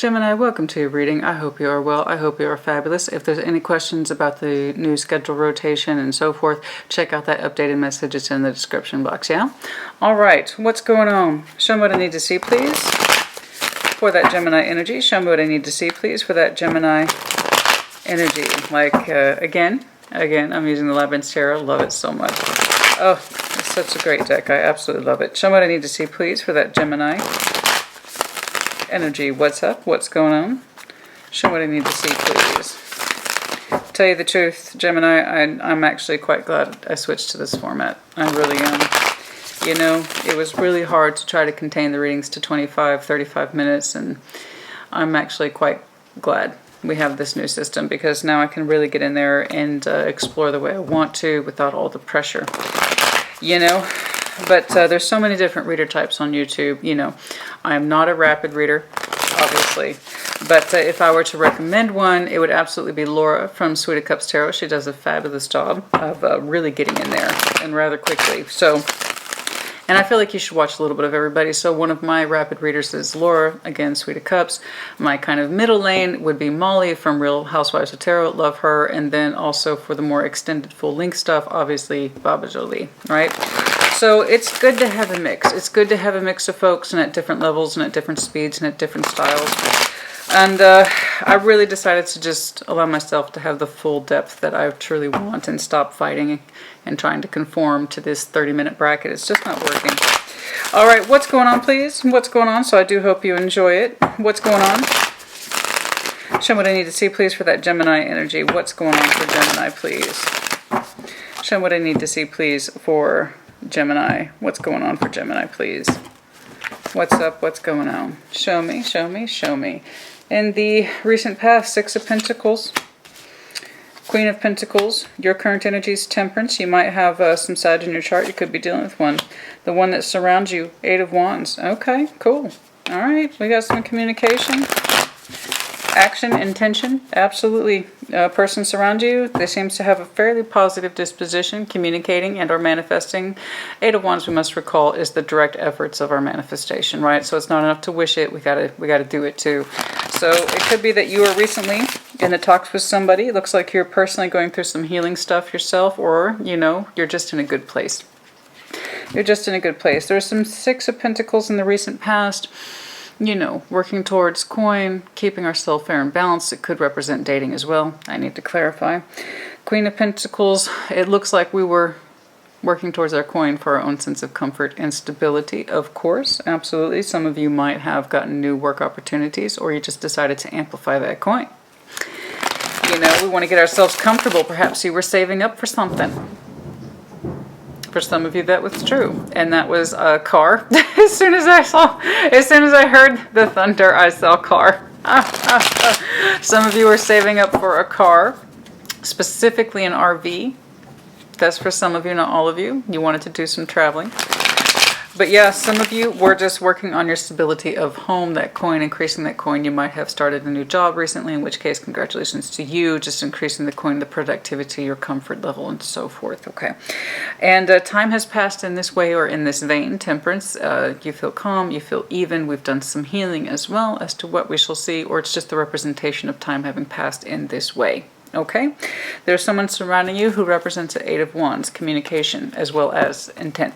Gemini, welcome to your reading. I hope you are well. I hope you are fabulous. If there's any questions about the new schedule rotation and so forth, check out that updated message. It's in the description box, yeah? All right, what's going on? Show me what I need to see, please, for that Gemini energy. Show me what I need to see, please, for that Gemini energy. Like, again, I'm using the Labyrinth Tarot. Love it so much. Oh, it's such a great deck. I absolutely love it. Show me what I need to see, please, for that Gemini energy. What's up? What's going on? Show me what I need to see, please. Tell you the truth, Gemini, I'm actually quite glad I switched to this format. I really am. You know, it was really hard to try to contain the readings to 25, 35 minutes, and I'm actually quite glad we have this new system, because now I can really get in there and explore the way I want to without all the pressure, you know. But there's so many different reader types on YouTube. You know, I am not a rapid reader, obviously. But if I were to recommend one, it would absolutely be Laura from Suite of Cups Tarot. She does a fabulous job of really getting in there and rather quickly. So, and I feel like you should watch a little bit of everybody. So one of my rapid readers is Laura, again, Suite of Cups. My kind of middle lane would be Molly from Real Housewives of Tarot. Love her. And then also for the more extended full length stuff, obviously Baba Jolie, right? So it's good to have a mix. It's good to have a mix of folks and at different levels and at different speeds and at different styles. And I really decided to just allow myself to have the full depth that I truly want and stop fighting and trying to conform to this 30-minute bracket. It's just not working. All right, what's going on, please? What's going on? So I do hope you enjoy it. What's going on? Show me what I need to see, please, for that Gemini energy. What's going on for Gemini, please? Show me what I need to see, please, for Gemini. What's going on for Gemini, please? What's up? What's going on? Show me, show me, show me. In the recent past, Six of Pentacles, Queen of Pentacles, your current energy is Temperance. You might have some Sag in your chart. You could be dealing with one. The one that surrounds you, Eight of Wands. Okay, cool. All right, we got some communication. Action, intention, absolutely. A person surrounds you, they seem to have a fairly positive disposition, communicating and or manifesting. Eight of Wands, we must recall, is the direct efforts of our manifestation, right? So it's not enough to wish it, we gotta do it too. So it could be that you were recently in the talks with somebody. It looks like you're personally going through some healing stuff yourself, or, you know, you're just in a good place. You're just in a good place. There's some Six of Pentacles in the recent past. You know, working towards coin, keeping ourselves fair and balanced. It could represent dating as well. I need to clarify. Queen of Pentacles, it looks like we were working towards our coin for our own sense of comfort and stability, of course. Absolutely. Some of you might have gotten new work opportunities, or you just decided to amplify that coin. You know, we want to get ourselves comfortable. Perhaps you were saving up for something. For some of you, that was true, and that was a car. As soon as I heard the thunder, I saw car. Some of you are saving up for a car, specifically an RV. That's for some of you, not all of you. You wanted to do some traveling. But yeah, some of you were just working on your stability of home, that coin, increasing that coin. You might have started a new job recently, in which case, congratulations to you, just increasing the coin, the productivity, your comfort level, and so forth, okay? And time has passed in this way or in this vein, Temperance. You feel calm, you feel even. We've done some healing as well as to what we shall see, or it's just the representation of time having passed in this way. Okay, there's someone surrounding you who represents the Eight of Wands, communication, as well as intent.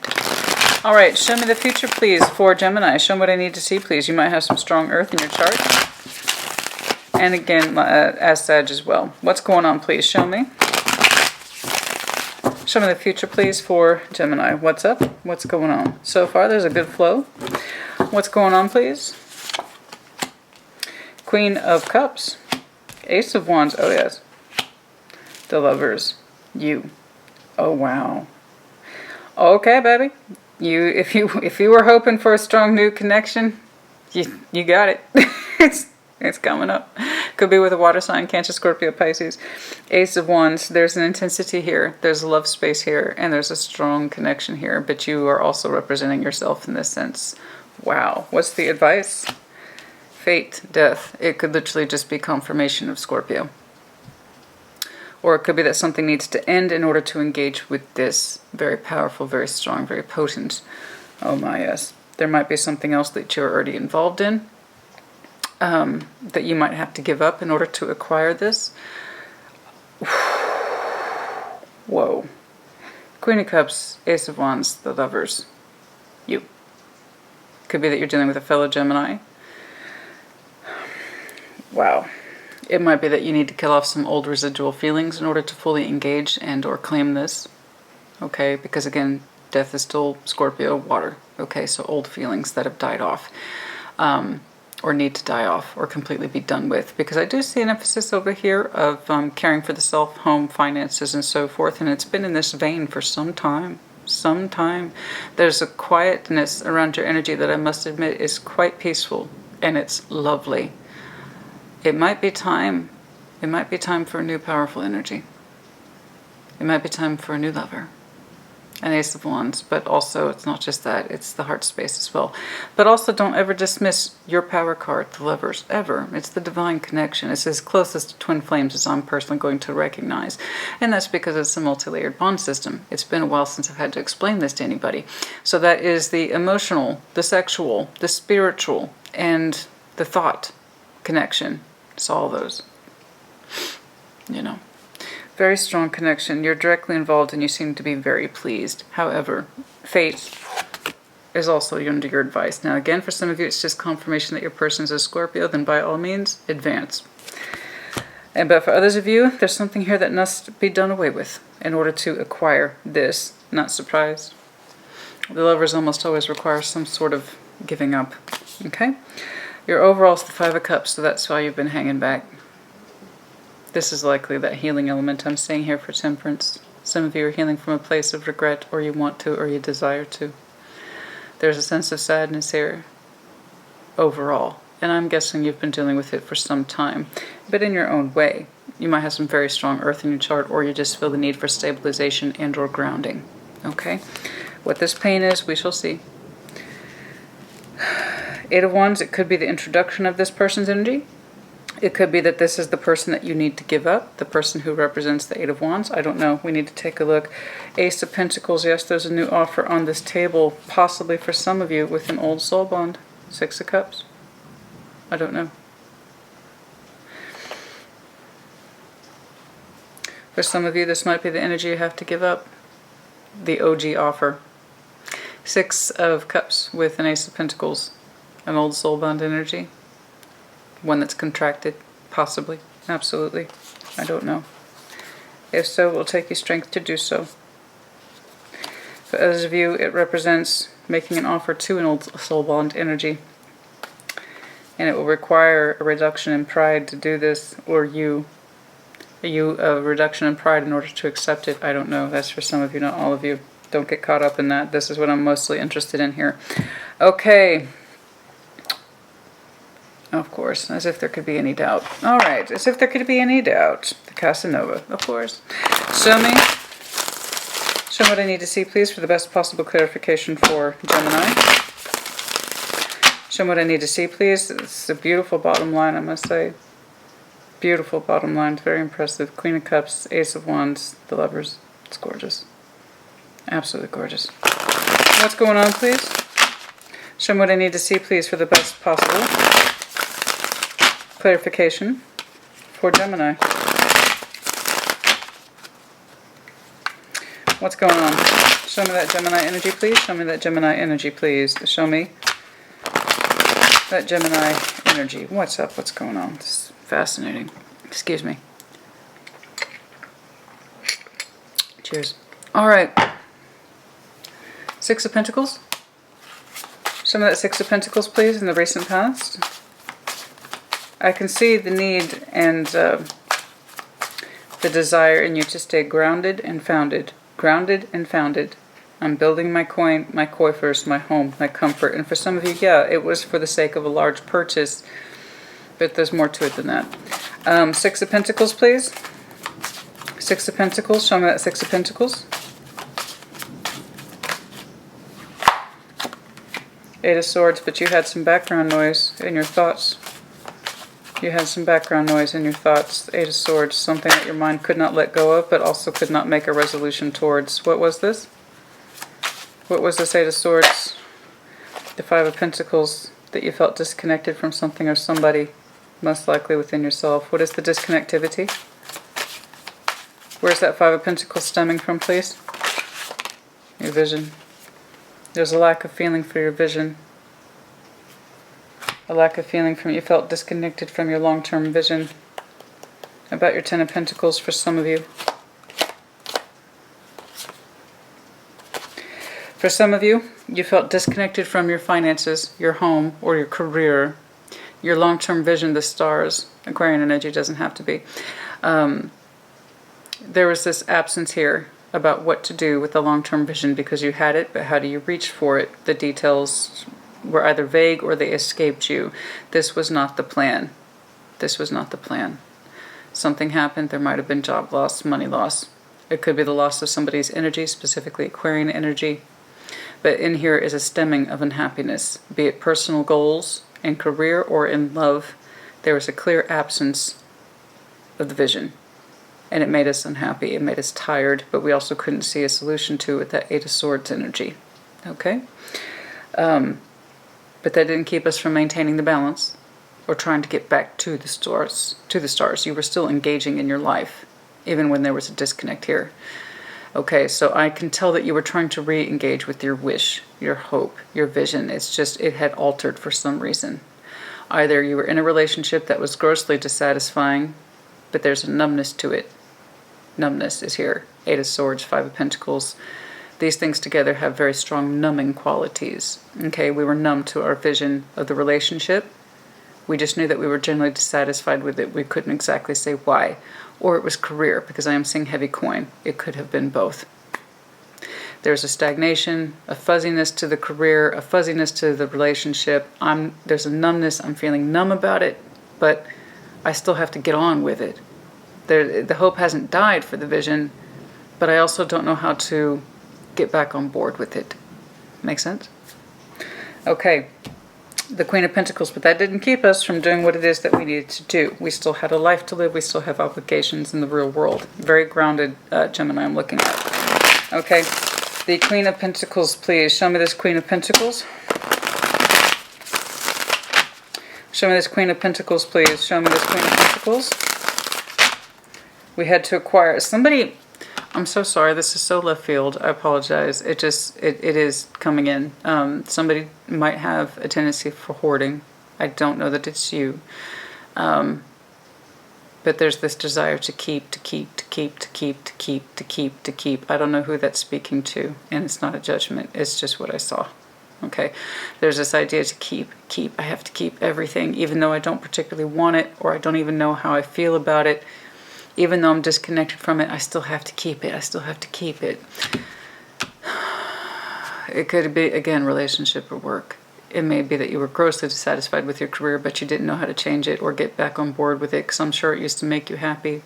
All right, show me the future, please, for Gemini. Show me what I need to see, please. You might have some strong earth in your chart. And again, as Sag as well. What's going on, please? Show me. Show me the future, please, for Gemini. What's up? What's going on? So far, there's a good flow. What's going on, please? Queen of Cups. Ace of Wands. Oh, yes. The Lovers. You. Oh, wow. Okay, baby. If you were hoping for a strong new connection, you got it. it's coming up. Could be with a water sign, Cancer, Scorpio, Pisces. Ace of Wands. There's an intensity here. There's a love space here, and there's a strong connection here. But you are also representing yourself in this sense. Wow. What's the advice? Fate, death. It could literally just be confirmation of Scorpio. Or it could be that something needs to end in order to engage with this. Very powerful, very strong, very potent. Oh my, yes. There might be something else that you're already involved in. that you might have to give up in order to acquire this. Whoa. Queen of Cups, Ace of Wands, the Lovers. You. Could be that you're dealing with a fellow Gemini. Wow. It might be that you need to kill off some old residual feelings in order to fully engage and or claim this. Okay, because again, death is still Scorpio, water. Okay, so old feelings that have died off. Or need to die off or completely be done with. Because I do see an emphasis over here of caring for the self, home, finances, and so forth. And it's been in this vein for some time. Some time. There's a quietness around your energy that I must admit is quite peaceful. And it's lovely. It might be time. It might be time for a new powerful energy. It might be time for a new lover. An Ace of Wands, but also it's not just that, it's the heart space as well. But also don't ever dismiss your power card, the Lovers, ever. It's the divine connection. It's as closest to twin flames as I'm personally going to recognize. And that's because it's a multi-layered bond system. It's been a while since I've had to explain this to anybody. So that is the emotional, the sexual, the spiritual, and the thought connection. It's all those, you know. Very strong connection. You're directly involved and you seem to be very pleased. However, fate is also under your advice. Now again, for some of you, it's just confirmation that your person is a Scorpio, then by all means, advance. But for others of you, there's something here that must be done away with in order to acquire this. Not surprised. The Lovers almost always require some sort of giving up. Okay? Your overall is the Five of Cups, so that's why you've been hanging back. This is likely that healing element I'm seeing here for Temperance. Some of you are healing from a place of regret, or you want to, or you desire to. There's a sense of sadness here, overall. And I'm guessing you've been dealing with it for some time, but in your own way. You might have some very strong earth in your chart, or you just feel the need for stabilization and or grounding. Okay? What this pain is, we shall see. Eight of Wands, it could be the introduction of this person's energy. It could be that this is the person that you need to give up, the person who represents the Eight of Wands. I don't know. We need to take a look. Ace of Pentacles. Yes, there's a new offer on this table, possibly for some of you with an old soul bond. Six of Cups. I don't know. For some of you, this might be the energy you have to give up. The OG offer. Six of Cups with an Ace of Pentacles. An old soul bond energy. One that's contracted, possibly, absolutely. I don't know. If so, it will take you strength to do so. For others of you, it represents making an offer to an old soul bond energy. And it will require a reduction in pride to do this, or a reduction in pride in order to accept it. I don't know. That's for some of you, not all of you. Don't get caught up in that. This is what I'm mostly interested in here. Okay. Of course, as if there could be any doubt. All right, as if there could be any doubt. The Casanova, of course. Show me what I need to see, please, for the best possible clarification for Gemini. Show me what I need to see, please. It's a beautiful bottom line, I must say. Beautiful bottom line, very impressive. Queen of Cups, Ace of Wands, the Lovers. It's gorgeous. Absolutely gorgeous. What's going on, please? Show me what I need to see, please, for the best possible clarification for Gemini. What's going on? Show me that Gemini energy, please. Show me that Gemini energy, please. Show me that Gemini energy. What's up? What's going on? This is fascinating. Excuse me. Cheers. All right. Six of Pentacles. Show me that Six of Pentacles, please, in the recent past. I can see the need and the desire in you to stay grounded and founded. Grounded and founded. I'm building my coiffers, my home, my comfort. And for some of you, yeah, it was for the sake of a large purchase. But there's more to it than that. Six of Pentacles, please. Six of Pentacles. Show me that Six of Pentacles. Eight of Swords, but you had some background noise in your thoughts. You had some background noise in your thoughts. Eight of Swords, something that your mind could not let go of, but also could not make a resolution towards. What was this? What was this Eight of Swords? The Five of Pentacles, that you felt disconnected from something or somebody, most likely within yourself. What is the disconnectivity? Where's that Five of Pentacles stemming from, please? Your vision. There's a lack of feeling for your vision. A lack of feeling from you felt disconnected from your long-term vision. About your Ten of Pentacles for some of you. For some of you, you felt disconnected from your finances, your home, or your career. Your long-term vision, the stars. Aquarian energy doesn't have to be. There was this absence here about what to do with the long-term vision because you had it, but how do you reach for it? The details were either vague or they escaped you. This was not the plan. This was not the plan. Something happened. There might have been job loss, money loss. It could be the loss of somebody's energy, specifically Aquarian energy. But in here is a stemming of unhappiness, be it personal goals, in career, or in love. There was a clear absence of the vision. And it made us unhappy. It made us tired, but we also couldn't see a solution to it, that Eight of Swords energy. Okay? But that didn't keep us from maintaining the balance or trying to get back to the stars. You were still engaging in your life, even when there was a disconnect here. Okay, so I can tell that you were trying to re-engage with your wish, your hope, your vision. It's just, it had altered for some reason. Either you were in a relationship that was grossly dissatisfying, but there's a numbness to it. Numbness is here. Eight of Swords, Five of Pentacles. These things together have very strong numbing qualities. Okay, we were numb to our vision of the relationship. We just knew that we were generally dissatisfied with it. We couldn't exactly say why. Or it was career, because I am seeing heavy coin. It could have been both. There's a stagnation, a fuzziness to the career, a fuzziness to the relationship. There's a numbness. I'm feeling numb about it, but I still have to get on with it. The hope hasn't died for the vision, but I also don't know how to get back on board with it. Make sense? Okay. The Queen of Pentacles, but that didn't keep us from doing what it is that we needed to do. We still had a life to live. We still have obligations in the real world. Very grounded Gemini I'm looking at. Okay, the Queen of Pentacles, please. Show me this Queen of Pentacles. Show me this Queen of Pentacles, please. Show me this Queen of Pentacles. We had to acquire somebody. I'm so sorry. This is so left field. I apologize. It is coming in. Somebody might have a tendency for hoarding. I don't know that it's you. But there's this desire to keep. I don't know who that's speaking to. And it's not a judgment. It's just what I saw. Okay. There's this idea to keep. I have to keep everything, even though I don't particularly want it, or I don't even know how I feel about it. Even though I'm disconnected from it, I still have to keep it. I still have to keep it. It could be, again, relationship or work. It may be that you were grossly dissatisfied with your career, but you didn't know how to change it or get back on board with it, because I'm sure it used to make you happy.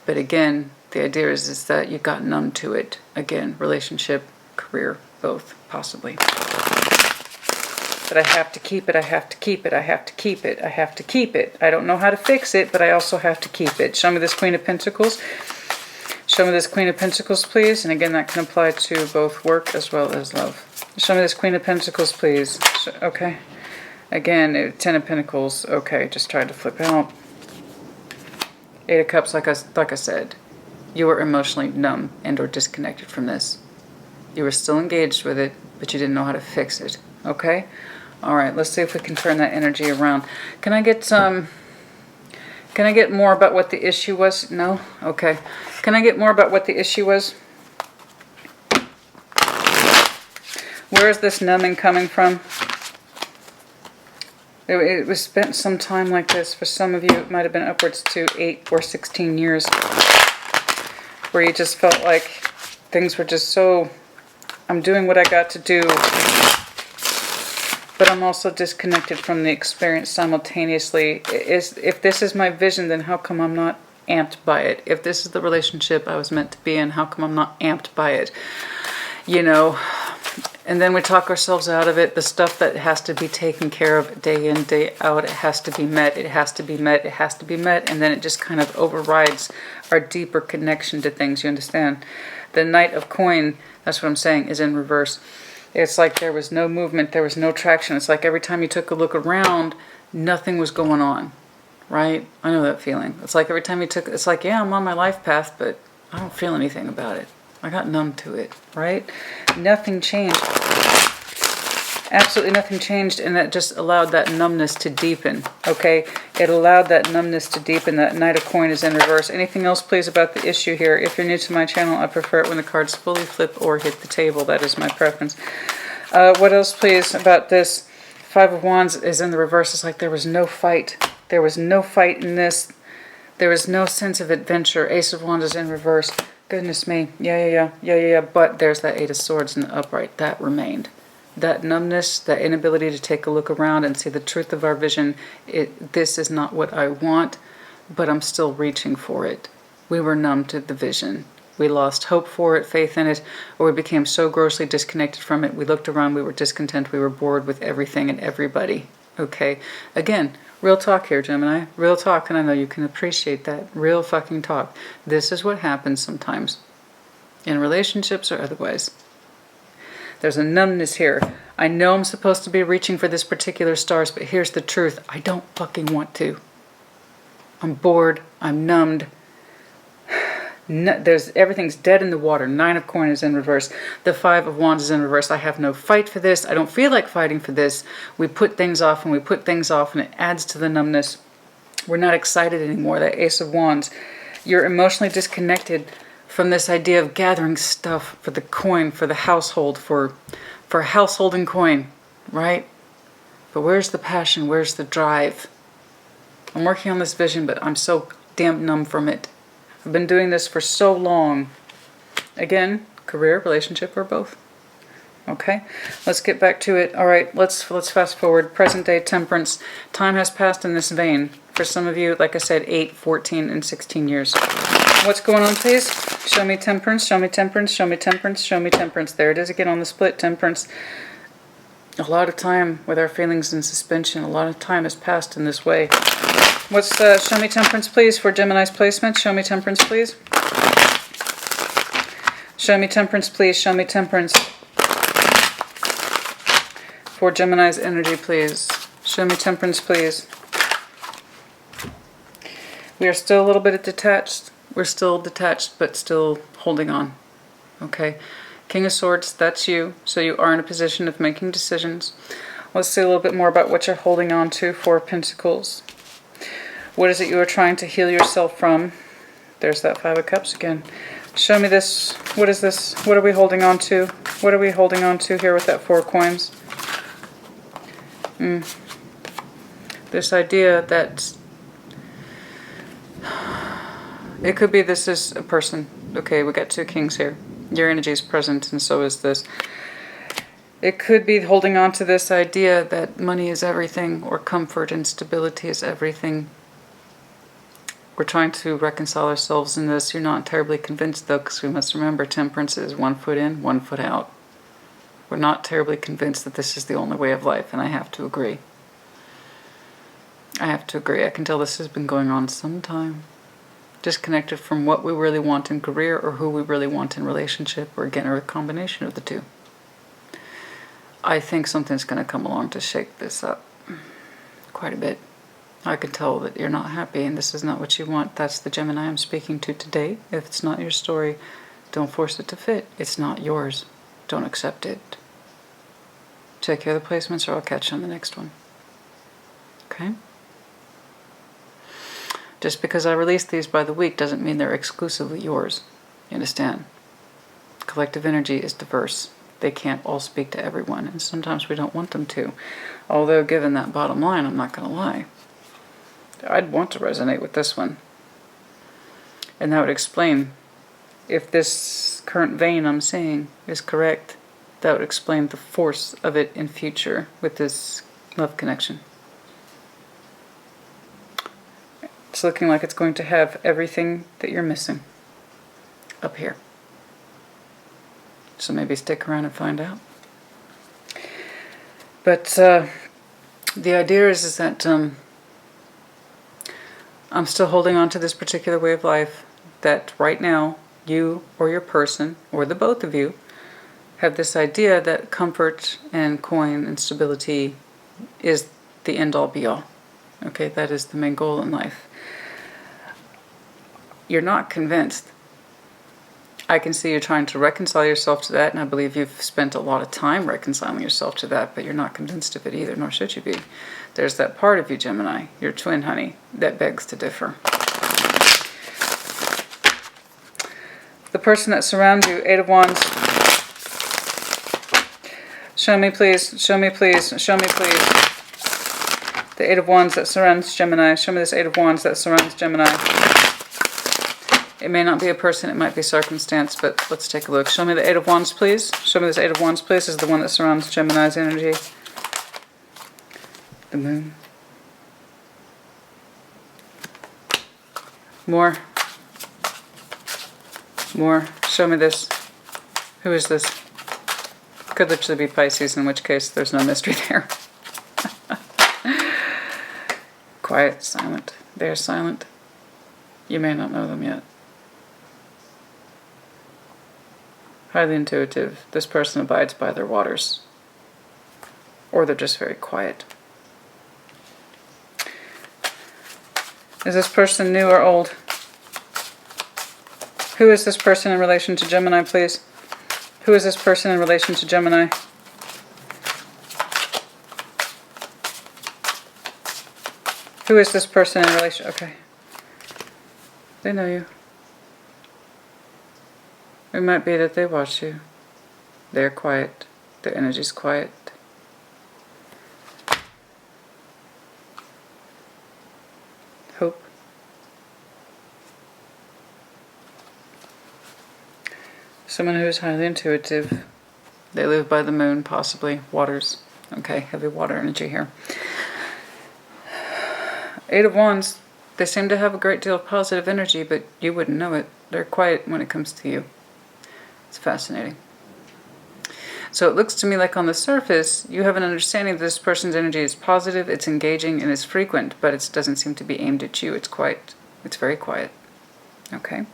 But again, the idea is that you got numb to it. Again, relationship, career, both, possibly. But I have to keep it, I have to keep it, I have to keep it, I have to keep it. I don't know how to fix it, but I also have to keep it. Show me this Queen of Pentacles. Show me this Queen of Pentacles, please. And again, that can apply to both work as well as love. Show me this Queen of Pentacles, please. Okay. Again, Ten of Pentacles. Okay, just tried to flip out. Eight of Cups, like I said. You were emotionally numb and or disconnected from this. You were still engaged with it, but you didn't know how to fix it. Okay? All right, let's see if we can turn that energy around. Can I get more about what the issue was? No? Okay. Can I get more about what the issue was? Where is this numbing coming from? It was spent some time like this. For some of you, it might have been upwards to 8 or 16 years, where you just felt like things were just so, I'm doing what I got to do, but I'm also disconnected from the experience simultaneously. If this is my vision, then how come I'm not amped by it? If this is the relationship I was meant to be in, how come I'm not amped by it? You know, and then we talk ourselves out of it. The stuff that has to be taken care of day in, day out, it has to be met, it has to be met, it has to be met, and then it just kind of overrides our deeper connection to things, you understand? The Knight of Coin, that's what I'm saying, is in reverse. It's like there was no movement, there was no traction. It's like every time you took a look around, nothing was going on, right? I know that feeling. It's like every time you took, it's like, yeah, I'm on my life path, but I don't feel anything about it. I got numb to it, right? Nothing changed. Absolutely nothing changed, and that just allowed that numbness to deepen, okay? It allowed that numbness to deepen. That Knight of Coin is in reverse. Anything else, please, about the issue here? If you're new to my channel, I prefer it when the cards fully flip or hit the table. That is my preference. What else, please, about this? Five of Wands is in the reverse. It's like there was no fight. There was no fight in this. There was no sense of adventure. Ace of Wands is in reverse. Goodness me. Yeah. But there's that Eight of Swords in the upright. That remained. That numbness, that inability to take a look around and see the truth of our vision. This is not what I want, but I'm still reaching for it. We were numb to the vision. We lost hope for it, faith in it, or we became so grossly disconnected from it. We looked around, we were discontent, we were bored with everything and everybody. Okay? Again, real talk here, Gemini. Real talk, and I know you can appreciate that. Real fucking talk. This is what happens sometimes. In relationships or otherwise. There's a numbness here. I know I'm supposed to be reaching for this particular stars, but here's the truth. I don't fucking want to. I'm bored. I'm numbed. Everything's dead in the water. Nine of Coins is in reverse. The Five of Wands is in reverse. I have no fight for this. I don't feel like fighting for this. We put things off and we put things off, and it adds to the numbness. We're not excited anymore. That Ace of Wands. You're emotionally disconnected from this idea of gathering stuff for the coin, for the household, for household and coin, right? But where's the passion? Where's the drive? I'm working on this vision, but I'm so damn numb from it. I've been doing this for so long. Again, career, relationship, or both. Okay, let's get back to it. All right, let's fast forward. Present day Temperance. Time has passed in this vein. For some of you, like I said, 8, 14, and 16 years. What's going on, please? Show me Temperance, show me Temperance, show me Temperance, show me Temperance. There it is again on the split, Temperance. A lot of time with our feelings in suspension. A lot of time has passed in this way. What's show me Temperance, please, for Gemini's placement? Show me Temperance, please. Show me Temperance, please. Show me Temperance. For Gemini's energy, please. Show me Temperance, please. We are still a little bit detached. We're still detached, but still holding on. Okay. King of Swords, that's you. So you are in a position of making decisions. Let's see a little bit more about what you're holding on to. Four of Pentacles. What is it you are trying to heal yourself from? There's that Five of Cups again. Show me this. What is this? What are we holding on to? What are we holding on to here with that Four of Coins? This idea that it could be this is a person. Okay, we got two kings here. Your energy is present, and so is this. It could be holding on to this idea that money is everything, or comfort and stability is everything. We're trying to reconcile ourselves in this. You're not terribly convinced, though, because we must remember Temperance is 1 foot in, 1 foot out. We're not terribly convinced that this is the only way of life, and I have to agree. I have to agree. I can tell this has been going on some time. Disconnected from what we really want in career or who we really want in relationship, or again, or a combination of the two. I think something's going to come along to shake this up quite a bit. I can tell that you're not happy and this is not what you want. That's the Gemini I'm speaking to today. If it's not your story, don't force it to fit. It's not yours. Don't accept it. Check your other placements, or I'll catch you on the next one. Okay? Just because I release these by the week doesn't mean they're exclusively yours. You understand? Collective energy is diverse. They can't all speak to everyone, and sometimes we don't want them to. Although, given that bottom line, I'm not going to lie. I'd want to resonate with this one. And that would explain, if this current vein I'm seeing is correct, that would explain the force of it in future with this love connection. It's looking like it's going to have everything that you're missing up here. So maybe stick around and find out. But the idea is that I'm still holding on to this particular way of life, that right now you or your person, or the both of you, have this idea that comfort and coin and stability is the end-all be-all. Okay, that is the main goal in life. You're not convinced. I can see you trying to reconcile yourself to that, and I believe you've spent a lot of time reconciling yourself to that, but you're not convinced of it either, nor should you be. There's that part of you, Gemini, your twin honey, that begs to differ. The person that surrounds you, Eight of Wands. Show me, please. Show me, please. Show me, please. The Eight of Wands that surrounds Gemini. Show me this Eight of Wands that surrounds Gemini. It may not be a person, it might be circumstance, but let's take a look. Show me the Eight of Wands, please. Show me this Eight of Wands, please. This is the one that surrounds Gemini's energy. The moon. More. More. Show me this. Who is this? Could literally be Pisces, in which case there's no mystery there. Quiet, silent. They're silent. You may not know them yet. Highly intuitive. This person abides by their waters. Or they're just very quiet. Is this person new or old? Who is this person in relation to Gemini, please? Who is this person in relation to Gemini? Who is this person in relation? Okay. They know you. It might be that they watch you. They're quiet. Their energy's quiet. Hope. Someone who is highly intuitive. They live by the moon, possibly. Waters. Okay, heavy water energy here. Eight of Wands. They seem to have a great deal of positive energy, but you wouldn't know it. They're quiet when it comes to you. It's fascinating. So it looks to me like on the surface, you have an understanding that this person's energy is positive, it's engaging, and it's frequent, but it doesn't seem to be aimed at you. It's quiet. It's very quiet. Okay?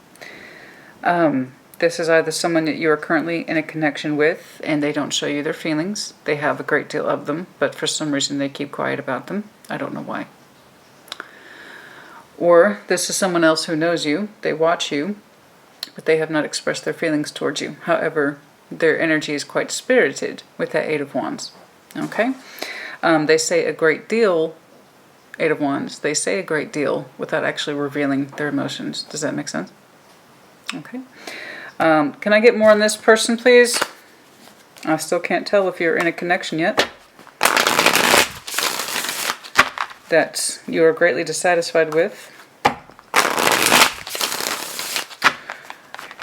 This is either someone that you are currently in a connection with, and they don't show you their feelings. They have a great deal of them, but for some reason they keep quiet about them. I don't know why. Or this is someone else who knows you. They watch you, but they have not expressed their feelings towards you. However, their energy is quite spirited with that Eight of Wands. Okay? They say a great deal, Eight of Wands, they say a great deal without actually revealing their emotions. Does that make sense? Okay. Can I get more on this person, please? I still can't tell if you're in a connection yet. That you are greatly dissatisfied with.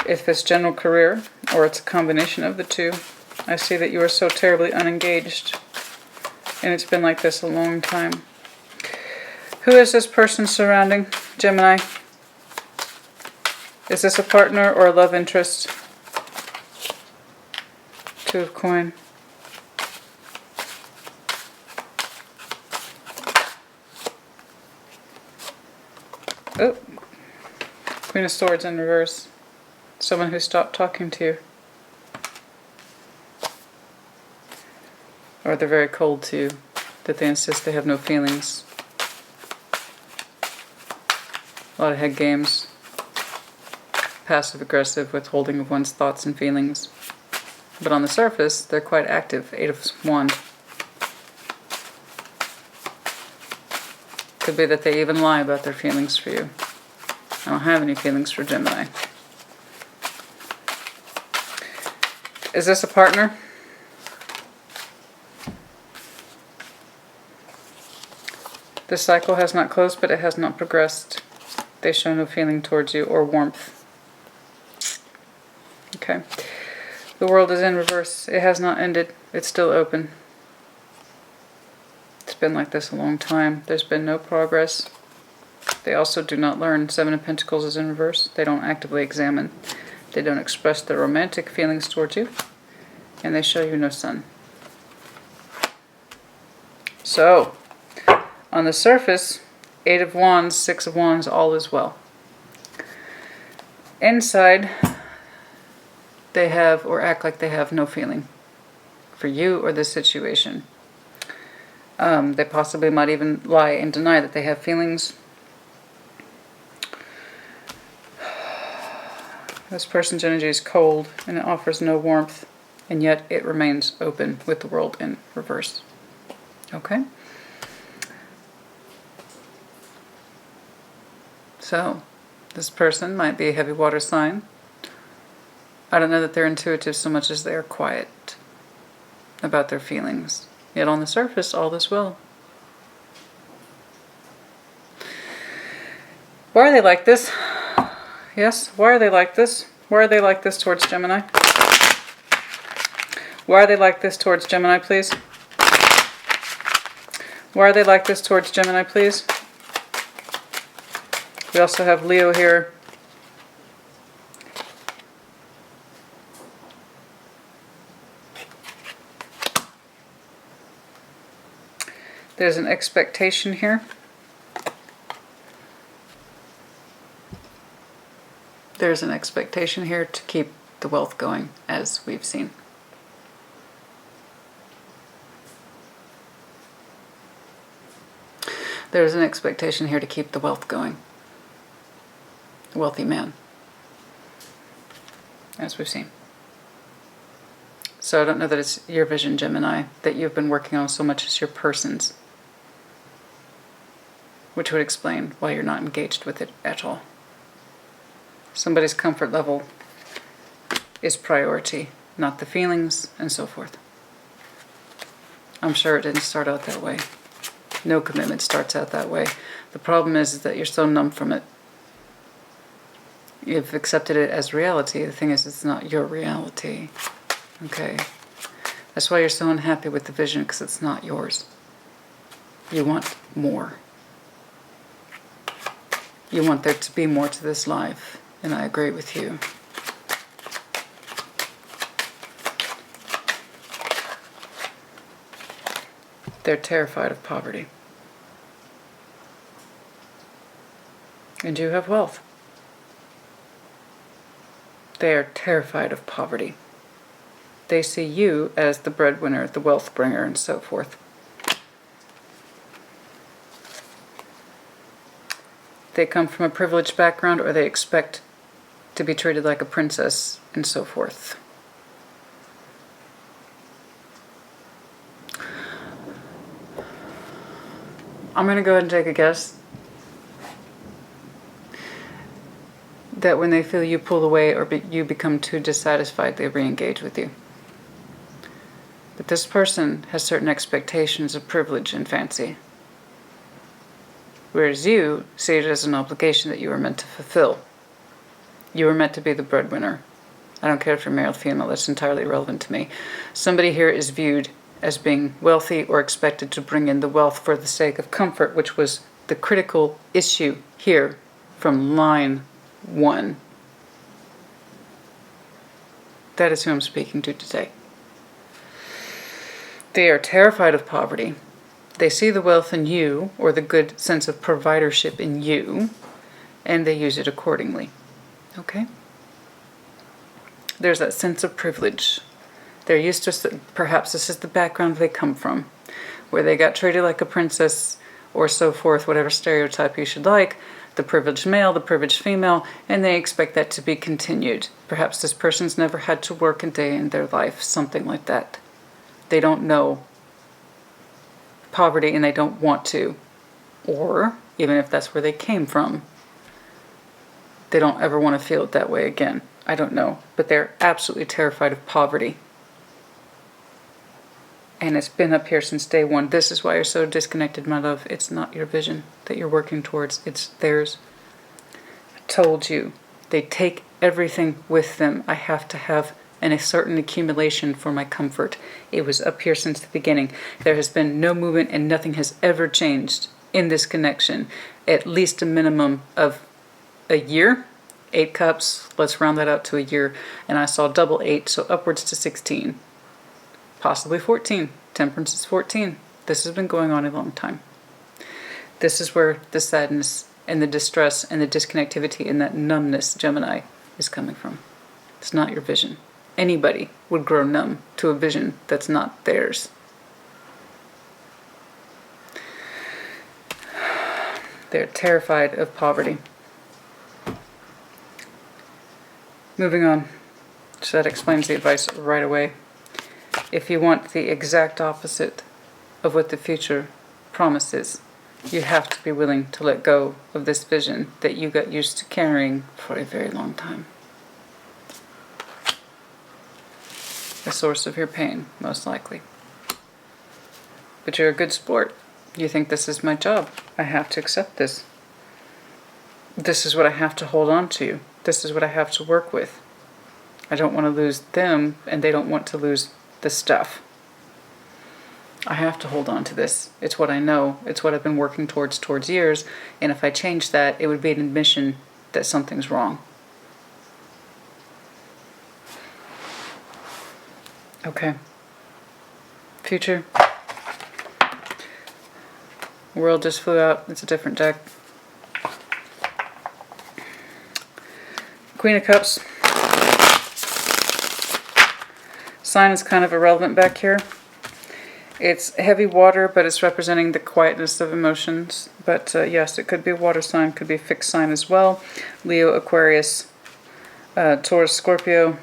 If it's general career, or it's a combination of the two, I see that you are so terribly unengaged. And it's been like this a long time. Who is this person surrounding Gemini? Is this a partner or a love interest? Two of Coin. Oh, Queen of Swords in reverse. Someone who stopped talking to you. Or they're very cold to you, that they insist they have no feelings. A lot of head games. Passive-aggressive withholding of one's thoughts and feelings. But on the surface, they're quite active. Eight of Wands. Could be that they even lie about their feelings for you. I don't have any feelings for Gemini. Is this a partner? This cycle has not closed, but it has not progressed. They show no feeling towards you or warmth. Okay. The world is in reverse. It has not ended. It's still open. It's been like this a long time. There's been no progress. They also do not learn. Seven of Pentacles is in reverse. They don't actively examine. They don't express their romantic feelings towards you. And they show you no sun. So, on the surface, Eight of Wands, Six of Wands, all is well. Inside, they have or act like they have no feeling for you or this situation. They possibly might even lie and deny that they have feelings. This person's energy is cold and it offers no warmth, and yet it remains open with the world in reverse. Okay? So, this person might be a heavy water sign. I don't know that they're intuitive so much as they are quiet about their feelings. Yet on the surface, all is well. Why are they like this? Yes, why are they like this? Why are they like this towards Gemini? Why are they like this towards Gemini, please? Why are they like this towards Gemini, please? We also have Leo here. There's an expectation here. There's an expectation here to keep the wealth going, as we've seen. There's an expectation here to keep the wealth going. A wealthy man, as we've seen. So I don't know that it's your vision, Gemini, that you've been working on so much as your person's, which would explain why you're not engaged with it at all. Somebody's comfort level is priority, not the feelings and so forth. I'm sure it didn't start out that way. No commitment starts out that way. The problem is that you're so numb from it. You've accepted it as reality. The thing is, it's not your reality. Okay? That's why you're so unhappy with the vision, because it's not yours. You want more. You want there to be more to this life. And I agree with you. They're terrified of poverty. And you have wealth. They are terrified of poverty. They see you as the breadwinner, the wealth bringer, and so forth. They come from a privileged background, or they expect to be treated like a princess, and so forth. I'm going to go ahead and take a guess that when they feel you pull away or you become too dissatisfied, they re-engage with you. But this person has certain expectations of privilege and fancy, whereas you see it as an obligation that you were meant to fulfill. You were meant to be the breadwinner. I don't care if you're male or female, that's entirely irrelevant to me. Somebody here is viewed as being wealthy or expected to bring in the wealth for the sake of comfort, which was the critical issue here from line 1. That is who I'm speaking to today. They are terrified of poverty. They see the wealth in you, or the good sense of providership in you, and they use it accordingly. Okay? There's that sense of privilege. They're used to, perhaps this is the background they come from, where they got treated like a princess or so forth, whatever stereotype you should like, the privileged male, the privileged female, and they expect that to be continued. Perhaps this person's never had to work a day in their life, something like that. They don't know poverty and they don't want to. Or, even if that's where they came from, they don't ever want to feel it that way again. I don't know. But they're absolutely terrified of poverty. And it's been up here since day one. This is why you're so disconnected, my love. It's not your vision that you're working towards. It's theirs. I told you. They take everything with them. I have to have a certain accumulation for my comfort. It was up here since the beginning. There has been no movement and nothing has ever changed in this connection. At least a minimum of a year. 8 cups. Let's round that out to a year. And I saw double 8, so upwards to 16. Possibly 14. Temperance is 14. This has been going on a long time. This is where the sadness and the distress and the disconnectivity and that numbness, Gemini, is coming from. It's not your vision. anybody would grow numb to a vision that's not theirs. They're terrified of poverty. Moving on. So that explains the advice right away. If you want the exact opposite of what the future promises, you have to be willing to let go of this vision that you got used to carrying for a very long time. The source of your pain, most likely. But you're a good sport. You think, this is my job. I have to accept this. This is what I have to hold on to. This is what I have to work with. I don't want to lose them, and they don't want to lose the stuff. I have to hold on to this. It's what I know. It's what I've been working towards years. And if I change that, it would be an admission that something's wrong. Okay. Future. World just flew out. It's a different deck. Queen of Cups. Sign is kind of irrelevant back here. It's heavy water, but it's representing the quietness of emotions. But yes, it could be a water sign, could be a fixed sign as well. Leo, Aquarius, Taurus, Scorpio,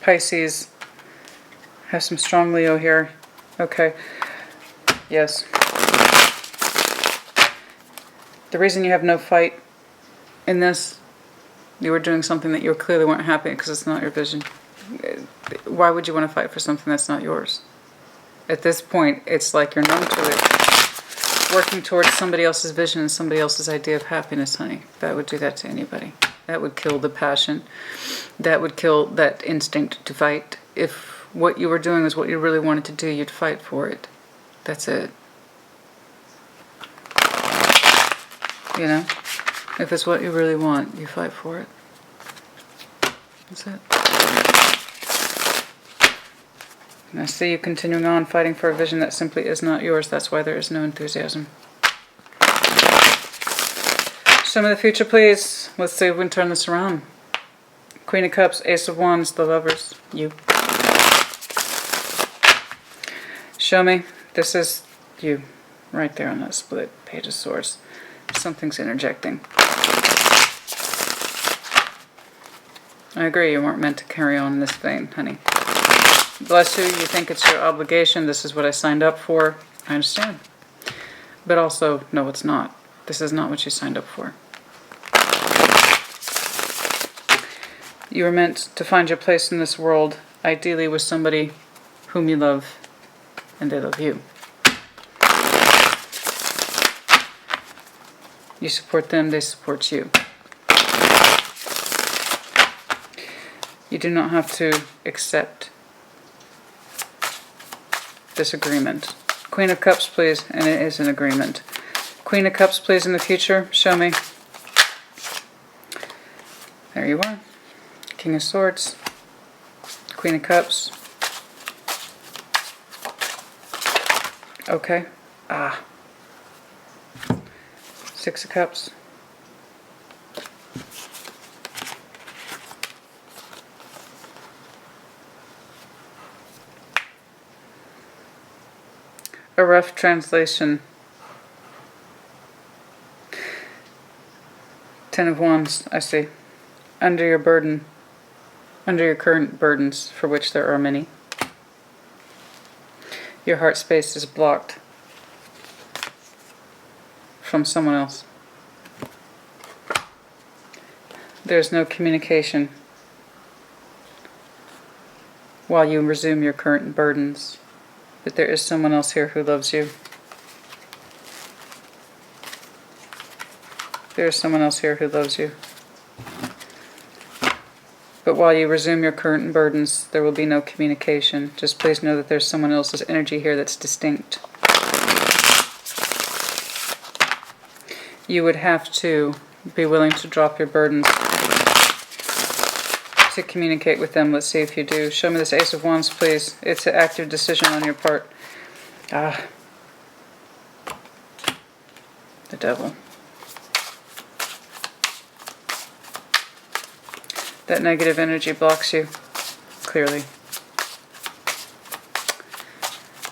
Pisces. Have some strong Leo here. Okay. Yes. The reason you have no fight in this, you were doing something that you clearly weren't happy because it's not your vision. Why would you want to fight for something that's not yours? At this point, it's like you're numb to it. Working towards somebody else's vision and somebody else's idea of happiness, honey. That would do that to anybody. That would kill the passion. That would kill that instinct to fight. If what you were doing was what you really wanted to do, you'd fight for it. That's it. You know? If it's what you really want, you fight for it. That's it. And I see you continuing on, fighting for a vision that simply is not yours. That's why there is no enthusiasm. Show me the future, please. Let's see if we can turn this around. Queen of Cups, Ace of Wands, the Lovers. You. Show me. This is you. Right there on that split Page of Swords. Something's interjecting. I agree, you weren't meant to carry on in this vein, honey. Bless you, you think it's your obligation, this is what I signed up for. I understand. But also, no, it's not. This is not what you signed up for. You were meant to find your place in this world, ideally with somebody whom you love, and they love you. You support them, they support you. You do not have to accept this agreement. Queen of Cups, please, and it is an agreement. Queen of Cups, please, in the future. Show me. There you are. King of Swords. Queen of Cups. Okay. Ah. Six of Cups. A rough translation. Ten of Wands, I see. Under your burden, under your current burdens, for which there are many, your heart space is blocked from someone else. There's no communication while you resume your current burdens, but there is someone else here who loves you. There is someone else here who loves you. But while you resume your current burdens, there will be no communication. Just please know that there's someone else's energy here that's distinct. You would have to be willing to drop your burdens to communicate with them. Let's see if you do. Show me this Ace of Wands, please. It's an active decision on your part. Ah. The Devil. That negative energy blocks you. clearly.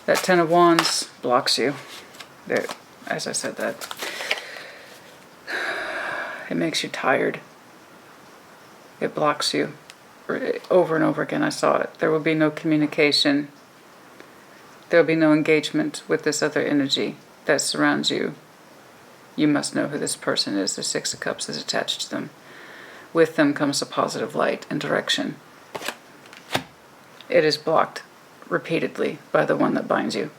That Ten of Wands blocks you. There, as I said that. It makes you tired. It blocks you. Over and over again, I saw it. There will be no communication. There will be no engagement with this other energy that surrounds you. You must know who this person is. The Six of Cups is attached to them. With them comes a positive light and direction. It is blocked repeatedly by the one that binds you.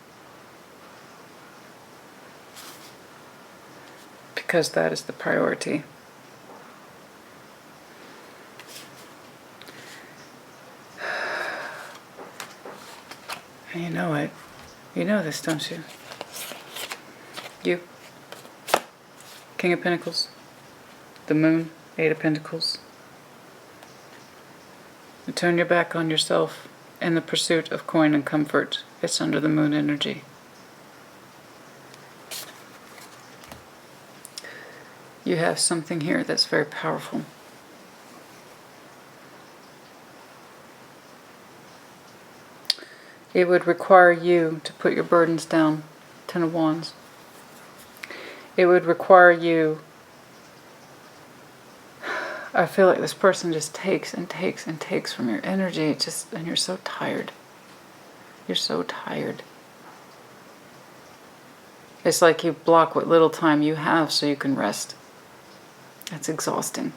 Because that is the priority. And you know it. You know this, don't you? You. King of Pentacles. The Moon. Eight of Pentacles. You turn your back on yourself in the pursuit of coin and comfort. It's under the Moon energy. You have something here that's very powerful. It would require you to put your burdens down. Ten of Wands. It would require you... I feel like this person just takes and takes and takes from your energy. And you're so tired. You're so tired. It's like you block what little time you have so you can rest. It's exhausting.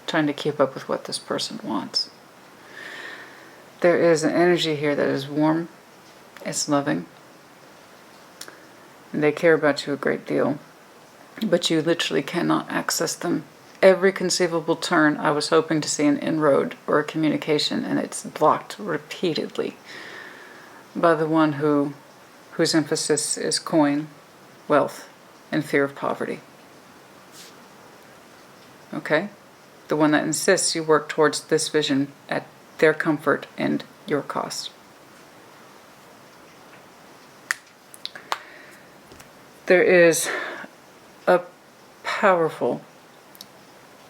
Trying to keep up with what this person wants. There is an energy here that is warm. It's loving. And they care about you a great deal. But you literally cannot access them. Every conceivable turn, I was hoping to see an inroad or a communication, and it's blocked repeatedly by the one whose emphasis is coin, wealth, and fear of poverty. Okay? The one that insists you work towards this vision at their comfort and your cost. There is a powerful,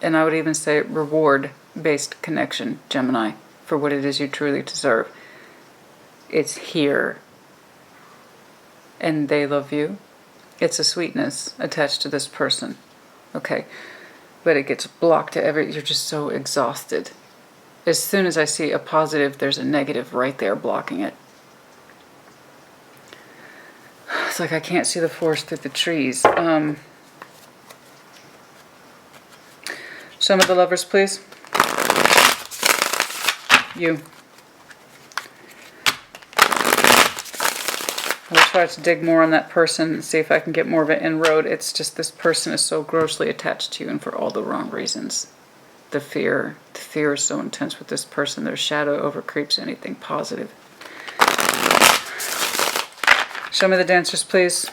and I would even say reward-based connection, Gemini, for what it is you truly deserve. It's here. And they love you. It's a sweetness attached to this person. Okay? But it gets blocked to you're just so exhausted. As soon as I see a positive, there's a negative right there blocking it. It's like I can't see the forest through the trees. Some of the Lovers, please. You. I'll try to dig more on that person and see if I can get more of an inroad. It's just this person is so grossly attached to you and for all the wrong reasons. The fear is so intense with this person. Their shadow overcreeps anything positive. Show me the dancers, please.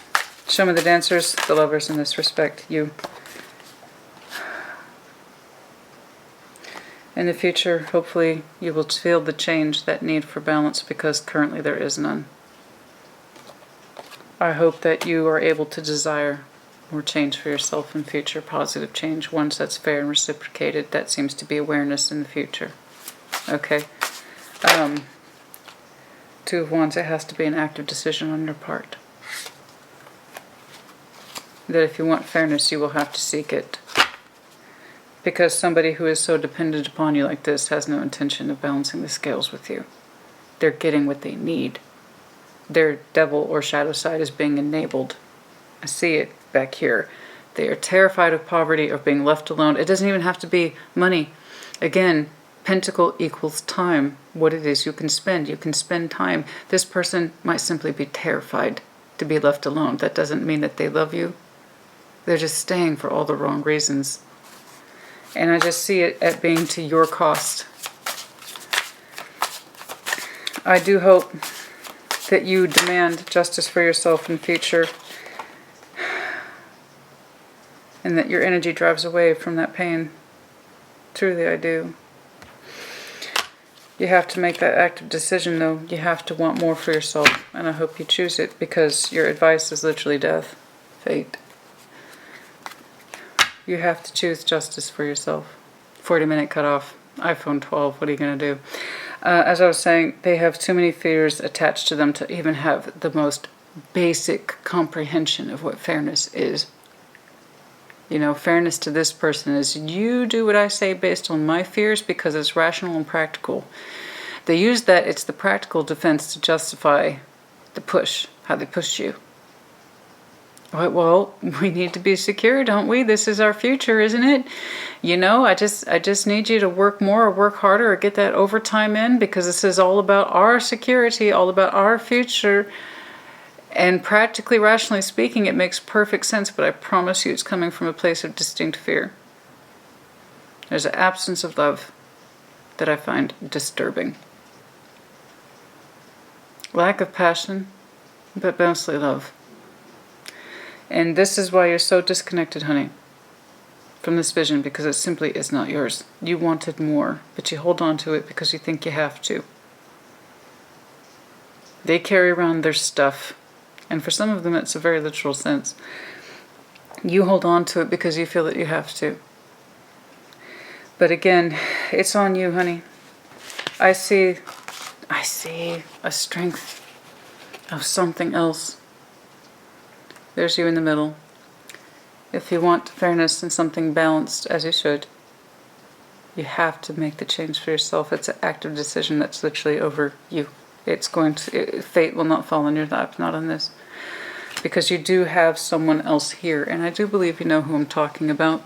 Show me the dancers, the Lovers in this respect. You. In the future, hopefully, you will feel the change, that need for balance, because currently there is none. I hope that you are able to desire more change for yourself in future, positive change, one that's fair and reciprocated. That seems to be awareness in the future. Okay? Two of Wands, it has to be an active decision on your part. That if you want fairness, you will have to seek it. Because somebody who is so dependent upon you like this has no intention of balancing the scales with you. They're getting what they need. Their devil or shadow side is being enabled. I see it back here. They are terrified of poverty, of being left alone. It doesn't even have to be money. Again, Pentacle equals time. What it is you can spend. You can spend time. This person might simply be terrified to be left alone. That doesn't mean that they love you. They're just staying for all the wrong reasons. And I just see it at being to your cost. I do hope that you demand justice for yourself in future. And that your energy drives away from that pain. Truly, I do. You have to make that active decision, though. You have to want more for yourself. And I hope you choose it, because your advice is literally death. Fate. You have to choose justice for yourself. 40-minute cutoff. iPhone 12. What are you going to do? As I was saying, they have too many fears attached to them to even have the most basic comprehension of what fairness is. You know, fairness to this person is you do what I say based on my fears because it's rational and practical. They use that, it's the practical defense to justify the push, how they pushed you. Well, we need to be secure, don't we? This is our future, isn't it? You know, I just need you to work more or work harder or get that overtime in because this is all about our security, all about our future. And practically, rationally speaking, it makes perfect sense, but I promise you it's coming from a place of distinct fear. There's an absence of love that I find disturbing. Lack of passion, but mostly love. And this is why you're so disconnected, honey, from this vision, because it simply is not yours. You wanted more, but you hold on to it because you think you have to. They carry around their stuff. And for some of them, it's a very literal sense. You hold on to it because you feel that you have to. But again, it's on you, honey. I see a strength of something else. There's you in the middle. If you want fairness and something balanced, as you should, you have to make the change for yourself. It's an active decision that's literally over you. It's going to, fate will not fall on your lap, not on this. Because you do have someone else here, and I do believe you know who I'm talking about,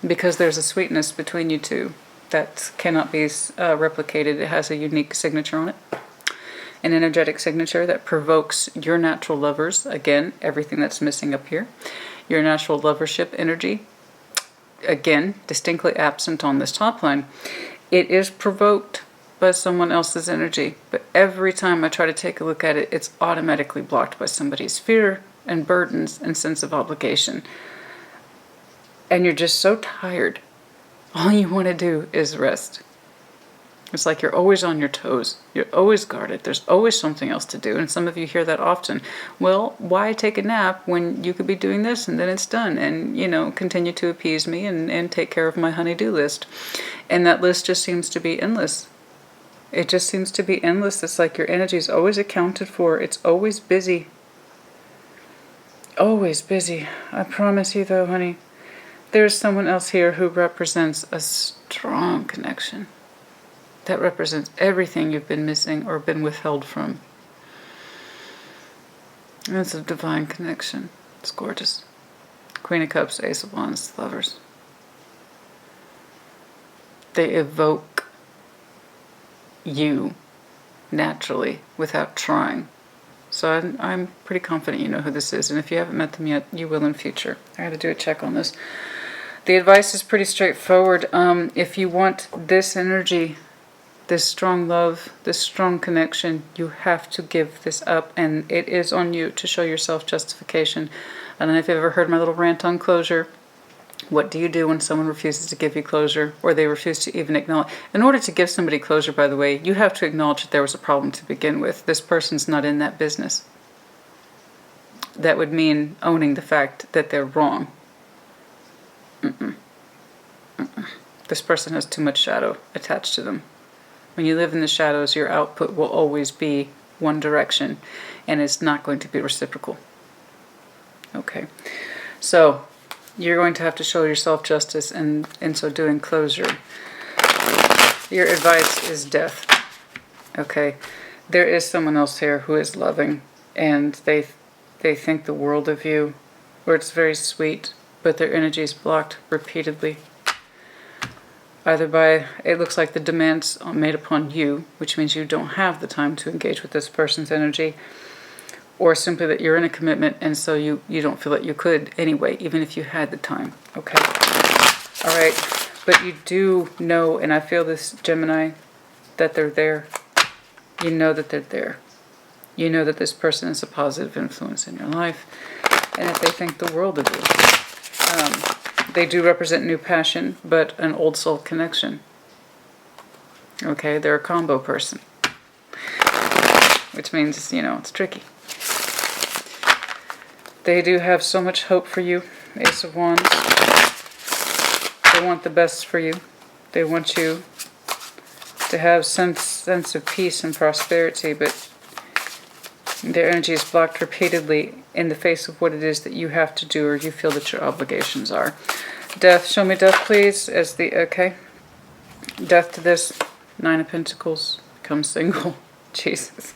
because there's a sweetness between you two that cannot be replicated. It has a unique signature on it, an energetic signature that provokes your natural lovers. Again, everything that's missing up here. Your natural lovership energy, again, distinctly absent on this top line. It is provoked by someone else's energy, but every time I try to take a look at it, it's automatically blocked by somebody's fear and burdens and sense of obligation. And you're just so tired. All you want to do is rest. It's like you're always on your toes. You're always guarded. There's always something else to do. And some of you hear that often. Well, why take a nap when you could be doing this and then it's done? And, you know, continue to appease me and take care of my honey-do list. And that list just seems to be endless. It just seems to be endless. It's like your energy is always accounted for. It's always busy. Always busy. I promise you though, honey, there's someone else here who represents a strong connection. That represents everything you've been missing or been withheld from. And it's a divine connection. It's gorgeous. Queen of Cups, Ace of Wands, Lovers. They evoke you naturally without trying. So I'm pretty confident you know who this is. And if you haven't met them yet, you will in future. I had to do a check on this. The advice is pretty straightforward. If you want this energy, this strong love, this strong connection, you have to give this up. And it is on you to show yourself justification. I don't know if you've ever heard my little rant on closure. What do you do when someone refuses to give you closure, or they refuse to even acknowledge? In order to give somebody closure, by the way, you have to acknowledge that there was a problem to begin with. This person's not in that business. That would mean owning the fact that they're wrong. This person has too much shadow attached to them. When you live in the shadows, your output will always be one direction, and it's not going to be reciprocal. Okay, so you're going to have to show yourself justice, and in so doing, closure. Your advice is death. Okay, there is someone else here who is loving, and they think the world of you, or it's very sweet, but their energy is blocked repeatedly. Either by, it looks like the demands are made upon you, which means you don't have the time to engage with this person's energy, or simply that you're in a commitment and so you don't feel that you could anyway, even if you had the time. Okay. All right. But you do know, and I feel this, Gemini, that they're there. You know that they're there. You know that this person is a positive influence in your life, and that they think the world of you. They do represent new passion, but an old soul connection. Okay, they're a combo person. Which means, you know, it's tricky. They do have so much hope for you, Ace of Wands. They want the best for you. They want you to have some sense of peace and prosperity, but their energy is blocked repeatedly in the face of what it is that you have to do or you feel that your obligations are. Death, show me death, please, as the, okay. Death to this. 9 of Pentacles, become single. Jesus.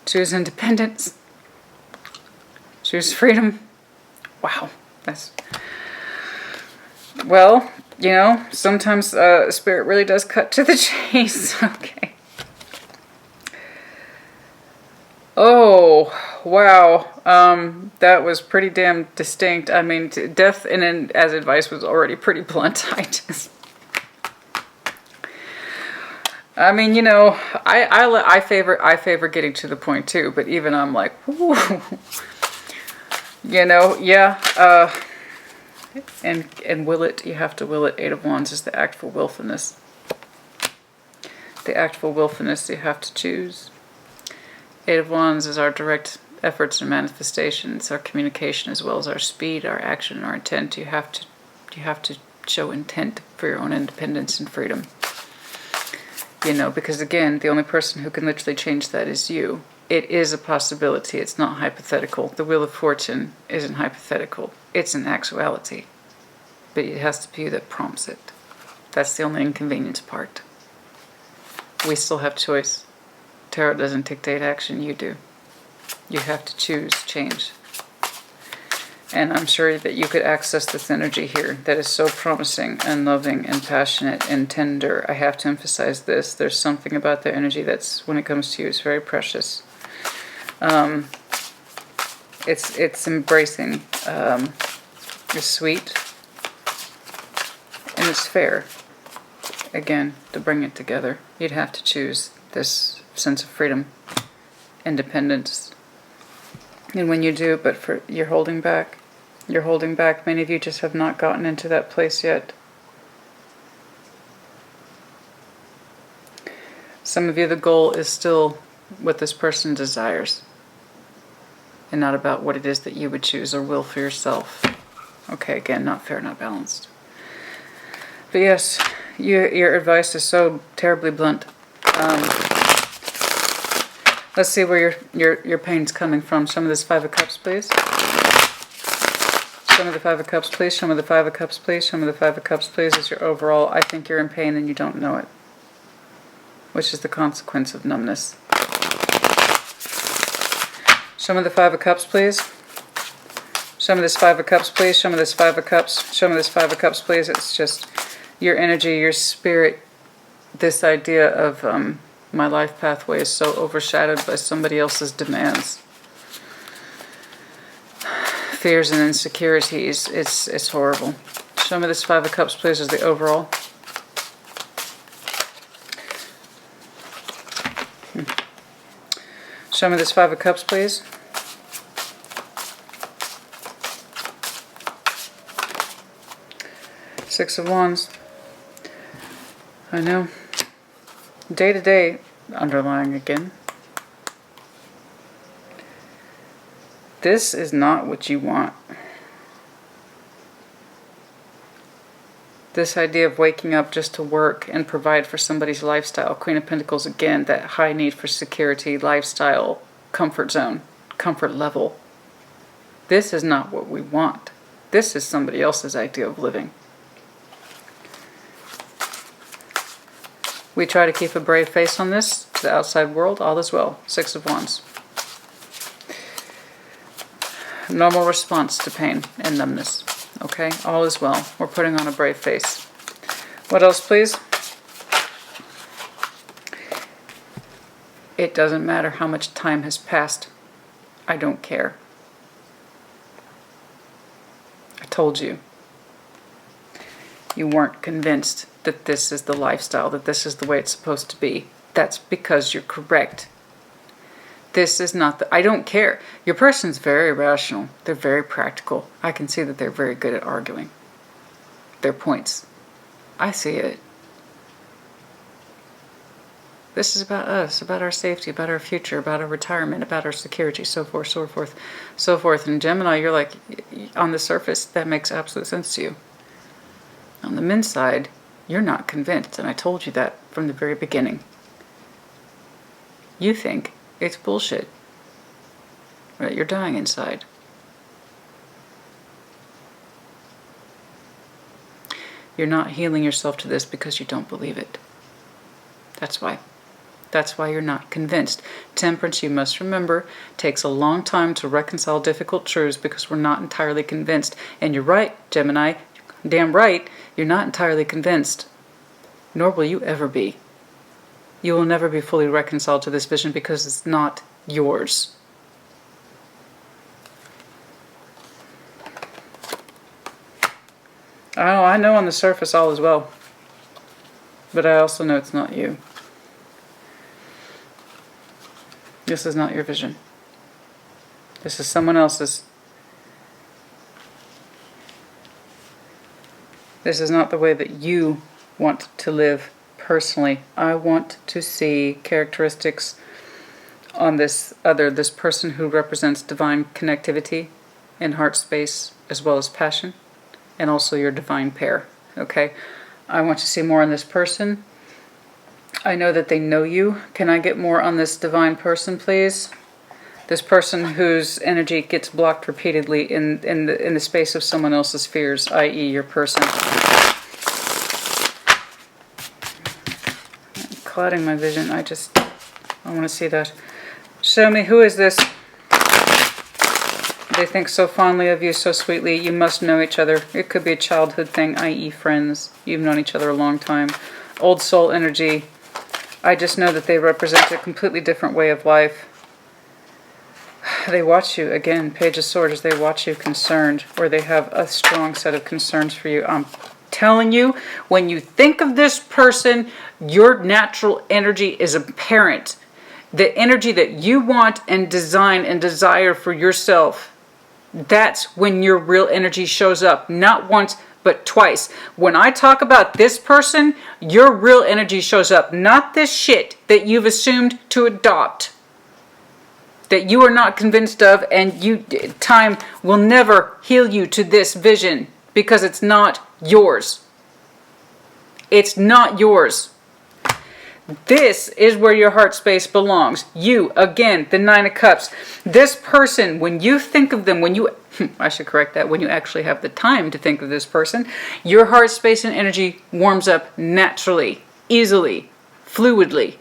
Choose independence. Choose freedom. Wow, that's... Well, you know, sometimes spirit really does cut to the chase. Okay. Oh, wow. That was pretty damn distinct. I mean, death as advice was already pretty blunt. I mean, you know, I favor getting to the point too, but even I'm like, whoo. You know, yeah, and will it, you have to will it. 8 of Wands is the act for willfulness. The act for willfulness you have to choose. 8 of Wands is our direct efforts and manifestations, our communication, as well as our speed, our action, our intent. You have to show intent for your own independence and freedom. You know, because again, the only person who can literally change that is you. It is a possibility. It's not hypothetical. The Wheel of Fortune isn't hypothetical. It's an actuality. But it has to be you that prompts it. That's the only inconvenience part. We still have choice. Tarot doesn't dictate action, you do. You have to choose change. And I'm sure that you could access this energy here that is so promising and loving and passionate and tender. I have to emphasize this. There's something about their energy that's, when it comes to you, it's very precious. It's embracing. It's sweet. And it's fair. Again, to bring it together, you'd have to choose this sense of freedom, independence. And when you do, you're holding back. You're holding back. Many of you just have not gotten into that place yet. Some of you, the goal is still what this person desires, and not about what it is that you would choose or will for yourself. Okay, again, not fair, not balanced. But yes, your advice is so terribly blunt. Let's see where your pain's coming from. Show me this 5 of Cups, please. Show me the 5 of Cups, please. Show me the 5 of Cups, please. Show me the 5 of Cups, please. Is your overall, I think you're in pain and you don't know it. Which is the consequence of numbness. Show me the 5 of Cups, please. Show me this 5 of Cups, please. Show me this 5 of Cups. Show me this 5 of Cups, please. It's just your energy, your spirit. This idea of my life pathway is so overshadowed by somebody else's demands. Fears and insecurities. It's horrible. Show me this 5 of Cups, please, as the overall. Show me this 5 of Cups, please. Six of Wands. I know. Day to day, underlying again. This is not what you want. This idea of waking up just to work and provide for somebody's lifestyle. Queen of Pentacles, again, that high need for security, lifestyle, comfort zone, comfort level. This is not what we want. This is somebody else's idea of living. We try to keep a brave face on this to the outside world, all is well. 6 of Wands. Normal response to pain and numbness. Okay, all is well. We're putting on a brave face. What else, please? It doesn't matter how much time has passed. I don't care. I told you. You weren't convinced that this is the lifestyle, that this is the way it's supposed to be. That's because you're correct. This is not the... I don't care. Your person's very rational. They're very practical. I can see that they're very good at arguing their points. I see it. This is about us, about our safety, about our future, about our retirement, about our security, so forth, so forth, so forth. And Gemini, you're like, on the surface, that makes absolute sense to you. On the men's side, You're not convinced, and I told you that from the very beginning. You think it's bullshit. Right? You're dying inside. You're not healing yourself to this because you don't believe it. That's why. That's why you're not convinced. Temperance, you must remember, takes a long time to reconcile difficult truths because we're not entirely convinced. And you're right, Gemini, damn right, you're not entirely convinced. Nor will you ever be. You will never be fully reconciled to this vision because it's not yours. Oh, I know on the surface all is well. But I also know it's not you. This is not your vision. This is someone else's. This is not the way that you want to live personally. I want to see characteristics on this person who represents divine connectivity in heart space as well as passion, and also your divine pair. Okay? I want to see more on this person. I know that they know you. Can I get more on this divine person, please? This person whose energy gets blocked repeatedly in the space of someone else's fears, i.e. your person. I'm clouding my vision. I want to see that. Show me, who is this? They think so fondly of you, so sweetly. You must know each other. It could be a childhood thing, i.e. friends. You've known each other a long time. Old soul energy. I just know that they represent a completely different way of life. They watch you, again, Page of Swords, they watch you concerned, or they have a strong set of concerns for you. I'm telling you, when you think of this person, your natural energy is apparent. The energy that you want and design and desire for yourself, that's when your real energy shows up. Not once, but twice. When I talk about this person, your real energy shows up. Not this shit that you've assumed to adopt, that you are not convinced of, and time will never heal you to this vision because it's not yours. It's not yours. This is where your heart space belongs. You, again, the Nine of Cups. This person, when you think of them, I should correct that, when you actually have the time to think of this person, your heart space and energy warms up naturally, easily, fluidly.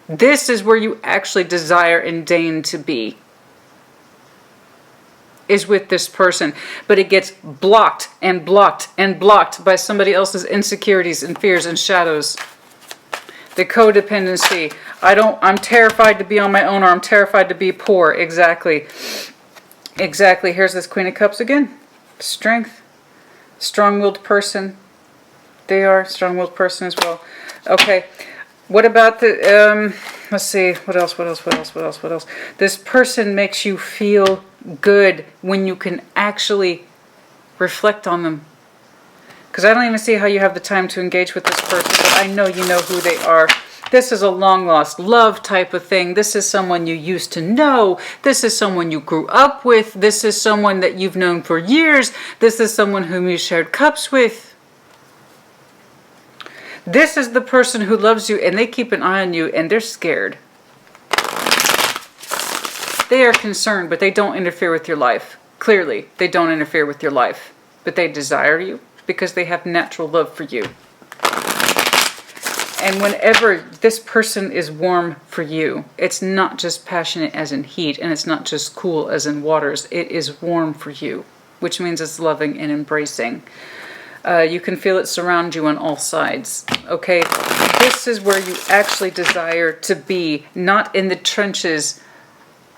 This is where you actually desire and deign to be, is with this person. But it gets blocked and blocked and blocked by somebody else's insecurities and fears and shadows. The codependency. I'm terrified to be on my own, or I'm terrified to be poor. Exactly. Exactly. Here's this Queen of Cups again. Strength. Strong-willed person. They are a strong-willed person as well. Okay. What about the, let's see, what else? This person makes you feel good when you can actually reflect on them. Because I don't even see how you have the time to engage with this person, but I know you know who they are. This is a long-lost love type of thing. This is someone you used to know. This is someone you grew up with. This is someone that you've known for years. This is someone whom you shared cups with. This is the person who loves you, and they keep an eye on you, and they're scared. They are concerned, but they don't interfere with your life. Clearly, they don't interfere with your life. But they desire you because they have natural love for you. And whenever this person is warm for you, it's not just passionate as in heat, and it's not just cool as in waters. It is warm for you, which means it's loving and embracing. You can feel it surround you on all sides. Okay, this is where you actually desire to be, not in the trenches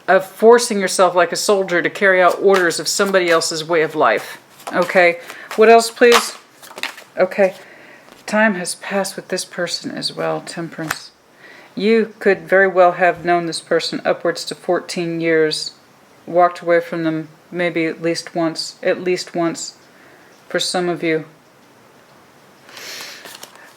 of forcing yourself like a soldier to carry out orders of somebody else's way of life. Okay, what else, please? Okay, time has passed with this person as well, Temperance. You could very well have known this person upwards to 14 years, walked away from them maybe at least once for some of you.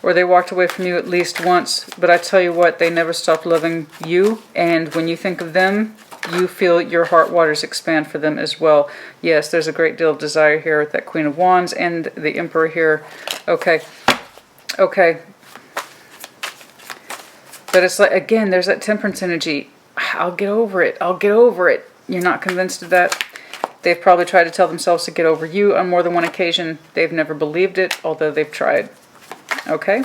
Or they walked away from you at least once, but I tell you what, they never stopped loving you, and when you think of them, you feel your heart waters expand for them as well. Yes, there's a great deal of desire here with that Queen of Wands and the Emperor here. Okay, Okay. But it's like, again, there's that temperance energy. I'll get over it. I'll get over it. You're not convinced of that. They've probably tried to tell themselves to get over you on more than one occasion. They've never believed it, although they've tried. Okay?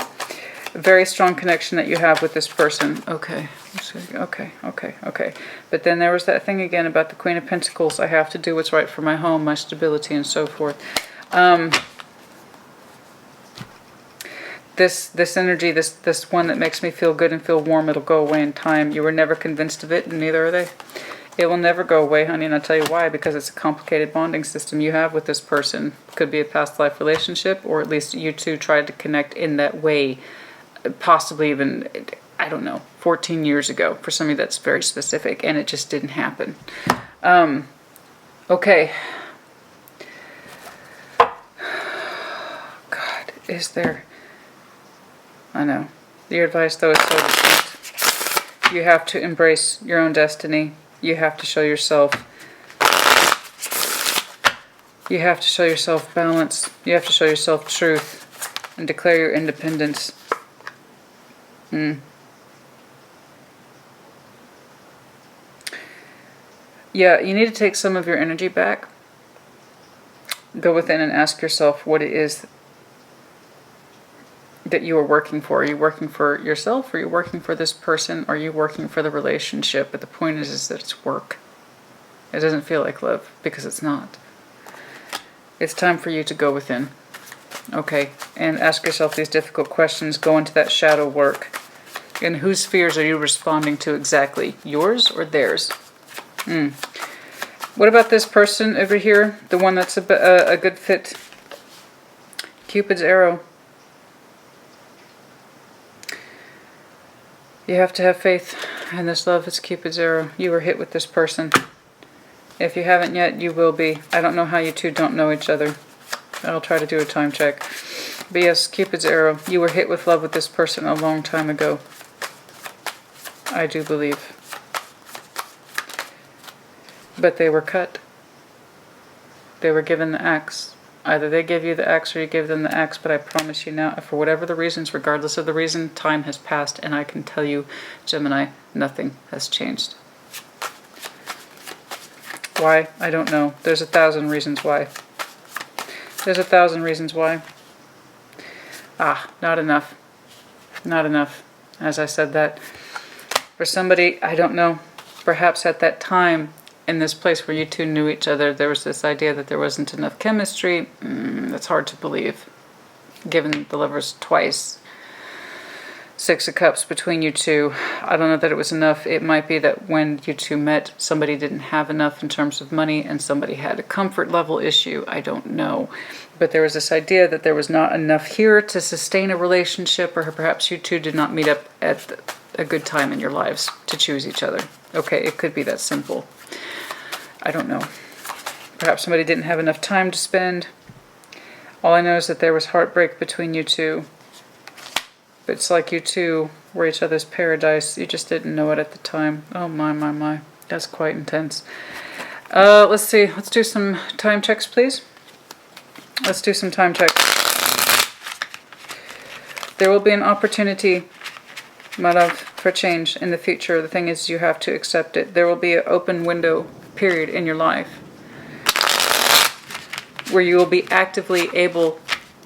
A very strong connection that you have with this person. Okay. Okay. But then there was that thing again about the Queen of Pentacles. I have to do what's right for my home, my stability, and so forth. This energy, this one that makes me feel good and feel warm, it'll go away in time. You were never convinced of it, and neither are they. It will never go away, honey, and I'll tell you why. Because it's a complicated bonding system you have with this person. Could be a past life relationship, or at least you two tried to connect in that way. Possibly even, I don't know, 14 years ago. For somebody that's very specific, and it just didn't happen. Okay. God, is there... I know. Your advice, though, is so distinct. You have to embrace your own destiny. You have to show yourself. You have to show yourself balance. You have to show yourself truth. And declare your independence. Yeah, you need to take some of your energy back. Go within and ask yourself what it is that you are working for. Are you working for yourself? Are you working for this person? Are you working for the relationship? But the point is that it's work. It doesn't feel like love, because it's not. It's time for you to go within. Okay, and ask yourself these difficult questions. Go into that shadow work. And whose fears are you responding to exactly? Yours or theirs? What about this person over here? The one that's a good fit? Cupid's arrow. You have to have faith in this love. It's Cupid's arrow. You were hit with this person. If you haven't yet, you will be. I don't know how you two don't know each other. I'll try to do a time check. But yes, Cupid's arrow. You were hit with love with this person a long time ago. I do believe. But they were cut. They were given the axe. Either they give you the axe or you give them the axe, but I promise you now, for whatever the reasons, regardless of the reason, time has passed, and I can tell you, Gemini, nothing has changed. Why? I don't know. There's 1,000 reasons why. There's 1,000 reasons why. Not enough. Not enough. As I said that, for somebody, I don't know, perhaps at that time, in this place where you two knew each other, there was this idea that there wasn't enough chemistry. That's hard to believe, given the lovers twice. 6 of Cups between you two. I don't know that it was enough. It might be that when you two met, somebody didn't have enough in terms of money and somebody had a comfort level issue. I don't know. But there was this idea that there was not enough here to sustain a relationship, or perhaps you two did not meet up at a good time in your lives to choose each other. Okay, it could be that simple. I don't know. Perhaps somebody didn't have enough time to spend. All I know is that there was heartbreak between you two. But it's like you two were each other's paradise. You just didn't know it at the time. Oh my. That's quite intense. Let's see. Let's do some time checks, please. Let's do some time checks. There will be an opportunity, my love, for change in the future. The thing is, you have to accept it. There will be an open window period in your life where you will be actively able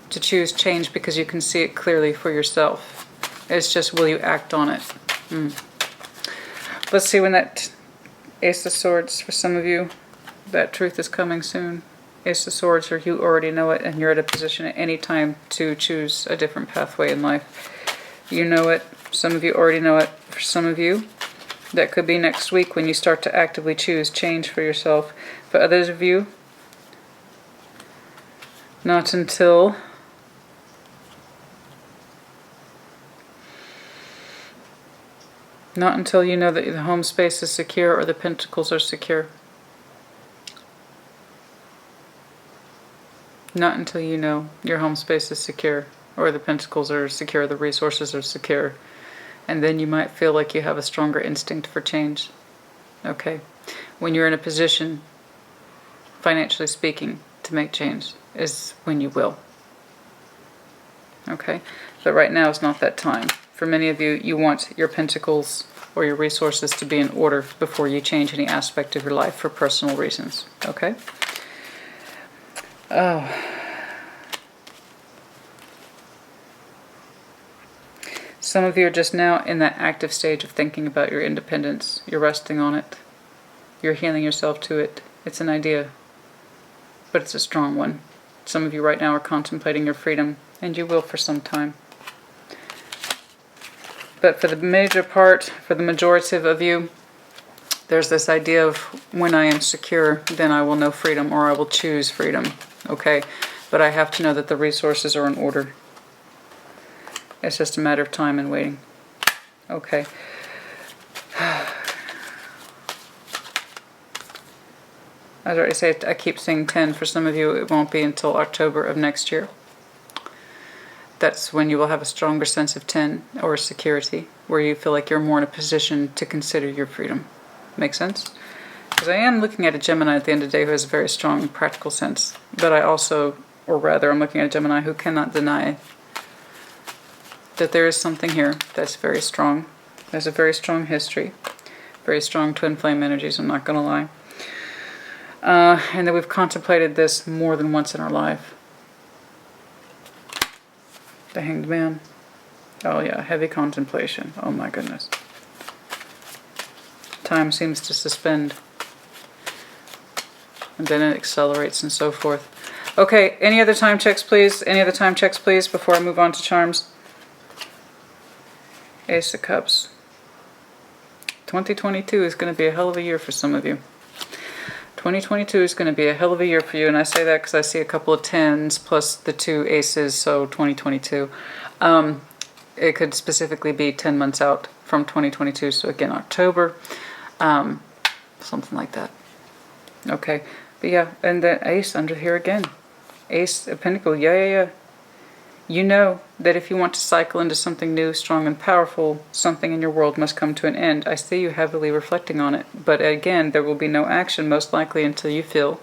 to choose change because you can see it clearly for yourself. It's just, will you act on it? Let's see when that Ace of Swords, for some of you, that truth is coming soon. Ace of Swords, or you already know it and you're at a position at any time to choose a different pathway in life. You know it. Some of you already know it. For some of you, that could be next week when you start to actively choose change for yourself. For others of you, not until you know that the home space is secure or the pentacles are secure. Not until you know your home space is secure or the pentacles are secure, the resources are secure. And then you might feel like you have a stronger instinct for change. Okay? When you're in a position, financially speaking, to make change is when you will. okay? But right now is not that time. For many of you, you want your pentacles or your resources to be in order before you change any aspect of your life for personal reasons, okay? Oh. Some of you are just now in that active stage of thinking about your independence. You're resting on it. You're healing yourself to it. It's an idea, but it's a strong one. Some of you right now are contemplating your freedom, and you will for some time. But for the major part, for the majority of you, there's this idea of when I am secure, then I will know freedom, or I will choose freedom, okay? But I have to know that the resources are in order. It's just a matter of time and waiting. Okay. As I already said, I keep saying 10. For some of you, it won't be until October of next year. That's when you will have a stronger sense of 10 or security, where you feel like you're more in a position to consider your freedom. Make sense? Because I am looking at a Gemini at the end of the day who has a very strong practical sense. But I also, or rather, I'm looking at a Gemini who cannot deny that there is something here that's very strong. There's a very strong history, very strong twin flame energies, I'm not going to lie. And that we've contemplated this more than once in our life. The Hanged Man. Oh yeah, heavy contemplation. Oh my goodness. Time seems to suspend. And then it accelerates and so forth. Okay, any other time checks, please? Any other time checks, please, before I move on to charms? Ace of Cups. 2022 is going to be a hell of a year for some of you. 2022 is going to be a hell of a year for you, and I say that because I see a couple of 10s plus the 2 aces, so 2022. It could specifically be 10 months out from 2022, so again, October, something like that. Okay, but yeah, and the ace under here again. Ace of Pentacles, yeah. You know that if you want to cycle into something new, strong, and powerful, something in your world must come to an end. I see you heavily reflecting on it. But again, there will be no action, most likely, until you feel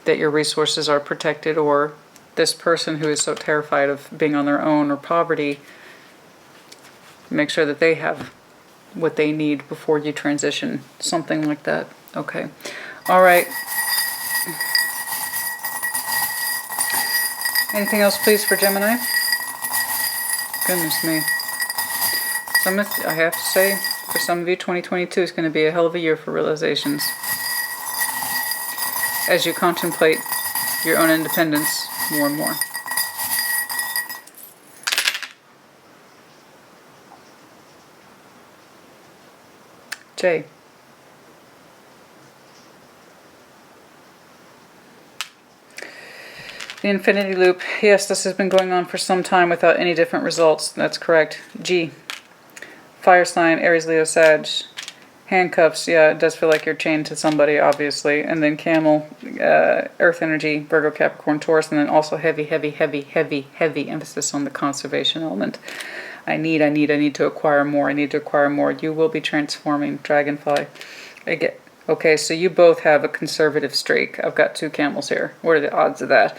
that your resources are protected, or this person who is so terrified of being on their own or poverty, make sure that they have what they need before you transition. Something like that. Okay. All right. Anything else, please, for Gemini? Goodness me. I have to say, for some of you, 2022 is going to be a hell of a year for realizations. As you contemplate your own independence more and more. J. The infinity loop. Yes, this has been going on for some time without any different results. That's correct. G. Fire sign, Aries, Leo, Sag. Handcuffs. Yeah, it does feel like you're chained to somebody, obviously. And then Camel, Earth energy, Virgo, Capricorn, Taurus. And then also heavy emphasis on the conservation element. I need to acquire more. I need to acquire more. You will be transforming, Dragonfly. Okay, so you both have a conservative streak. I've got 2 camels here. What are the odds of that?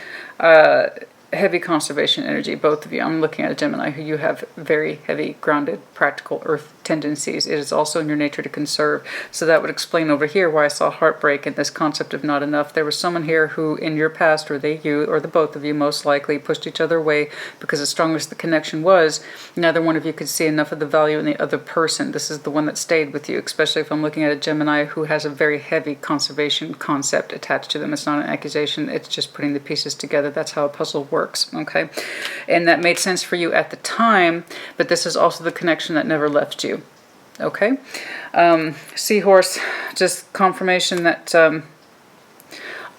Heavy conservation energy, both of you. I'm looking at a Gemini who you have very heavy, grounded, practical earth tendencies. It is also in your nature to conserve. So that would explain over here why I saw heartbreak and this concept of not enough. There was someone here who in your past, or you, or the both of you most likely, pushed each other away because as strong as the connection was, neither one of you could see enough of the value in the other person. This is the one that stayed with you, especially if I'm looking at a Gemini who has a very heavy conservation concept attached to them. It's not an accusation, it's just putting the pieces together. That's how a puzzle works, okay? And that made sense for you at the time, but this is also the connection that never left you. Okay, seahorse, just confirmation that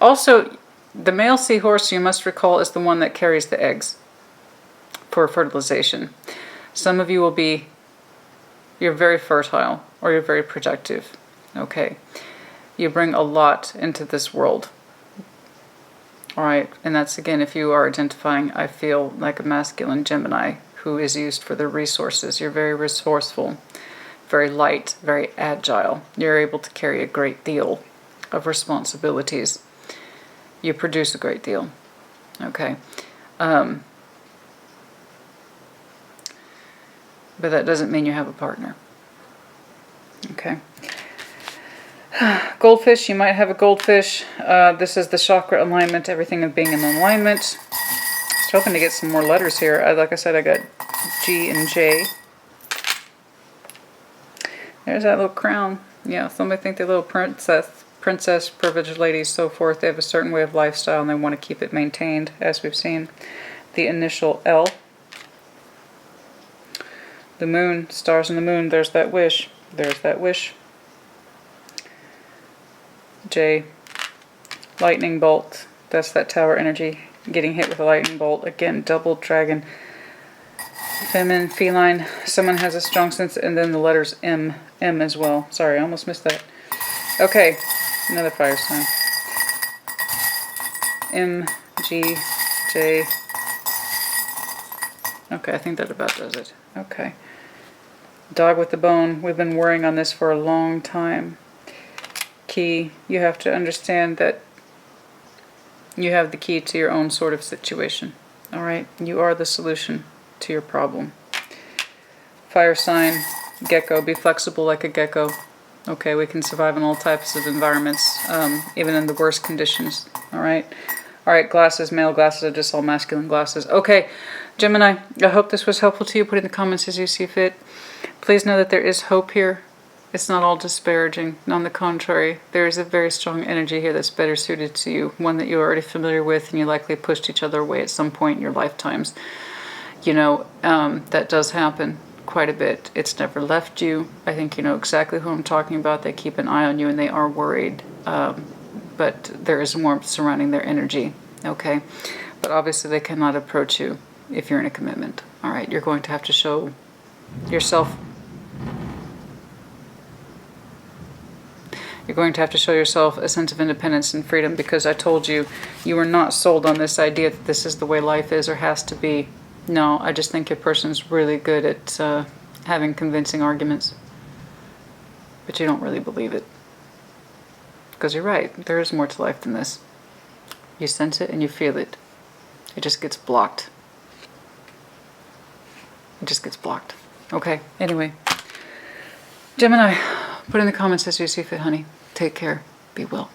also the male seahorse, you must recall, is the one that carries the eggs for fertilization. Some of you will be, you're very fertile or you're very productive. Okay, you bring a lot into this world. All right, and that's again if you are identifying, I feel, like a masculine Gemini who is used for their resources. You're very resourceful. Very light, very agile. You're able to carry a great deal of responsibilities. You produce a great deal. Okay. but that doesn't mean you have a partner. Okay. Goldfish, you might have a goldfish. This is the chakra alignment, everything being in alignment. Just hoping to get some more letters here. Like I said, I got G and J. There's that little crown. Yeah, somebody think they're little princess, privileged ladies, so forth. They have a certain way of lifestyle and they want to keep it maintained, as we've seen. The initial L. The moon, stars and the moon, there's that wish. There's that wish. J. Lightning bolt. That's that tower energy. Getting hit with a lightning bolt. Again, double dragon. Feminine, feline. Someone has a strong sense. And then the letters M. M as well. Sorry, I almost missed that. Okay. Another fire sign. M. G. J. Okay, I think that about does it. Okay. Dog with the bone. We've been worrying on this for a long time. Key. You have to understand that you have the key to your own sort of situation. Alright? You are the solution to your problem. Fire sign. Gecko. Be flexible like a gecko. Okay, we can survive in all types of environments, even in the worst conditions. Alright? Alright, glasses. Male glasses are just all masculine glasses. Okay, Gemini, I hope this was helpful to you. Put it in the comments as you see fit. Please know that there is hope here. It's not all disparaging. On the contrary, there is a very strong energy here that's better suited to you. One that you're already familiar with and you likely pushed each other away at some point in your lifetimes. You know, that does happen quite a bit. It's never left you. I think you know exactly who I'm talking about. They keep an eye on you and they are worried. But there is warmth surrounding their energy. Okay? But obviously they cannot approach you if you're in a commitment. Alright, you're going to have to show yourself. You're going to have to show yourself a sense of independence and freedom, because I told you, you were not sold on this idea that this is the way life is or has to be. No, I just think your person's really good at having convincing arguments. But you don't really believe it. Because you're right, there is more to life than this. You sense it and you feel it. It just gets blocked. It just gets blocked. Okay, anyway. Gemini, put in the comments as you see fit, honey. Take care. Be well.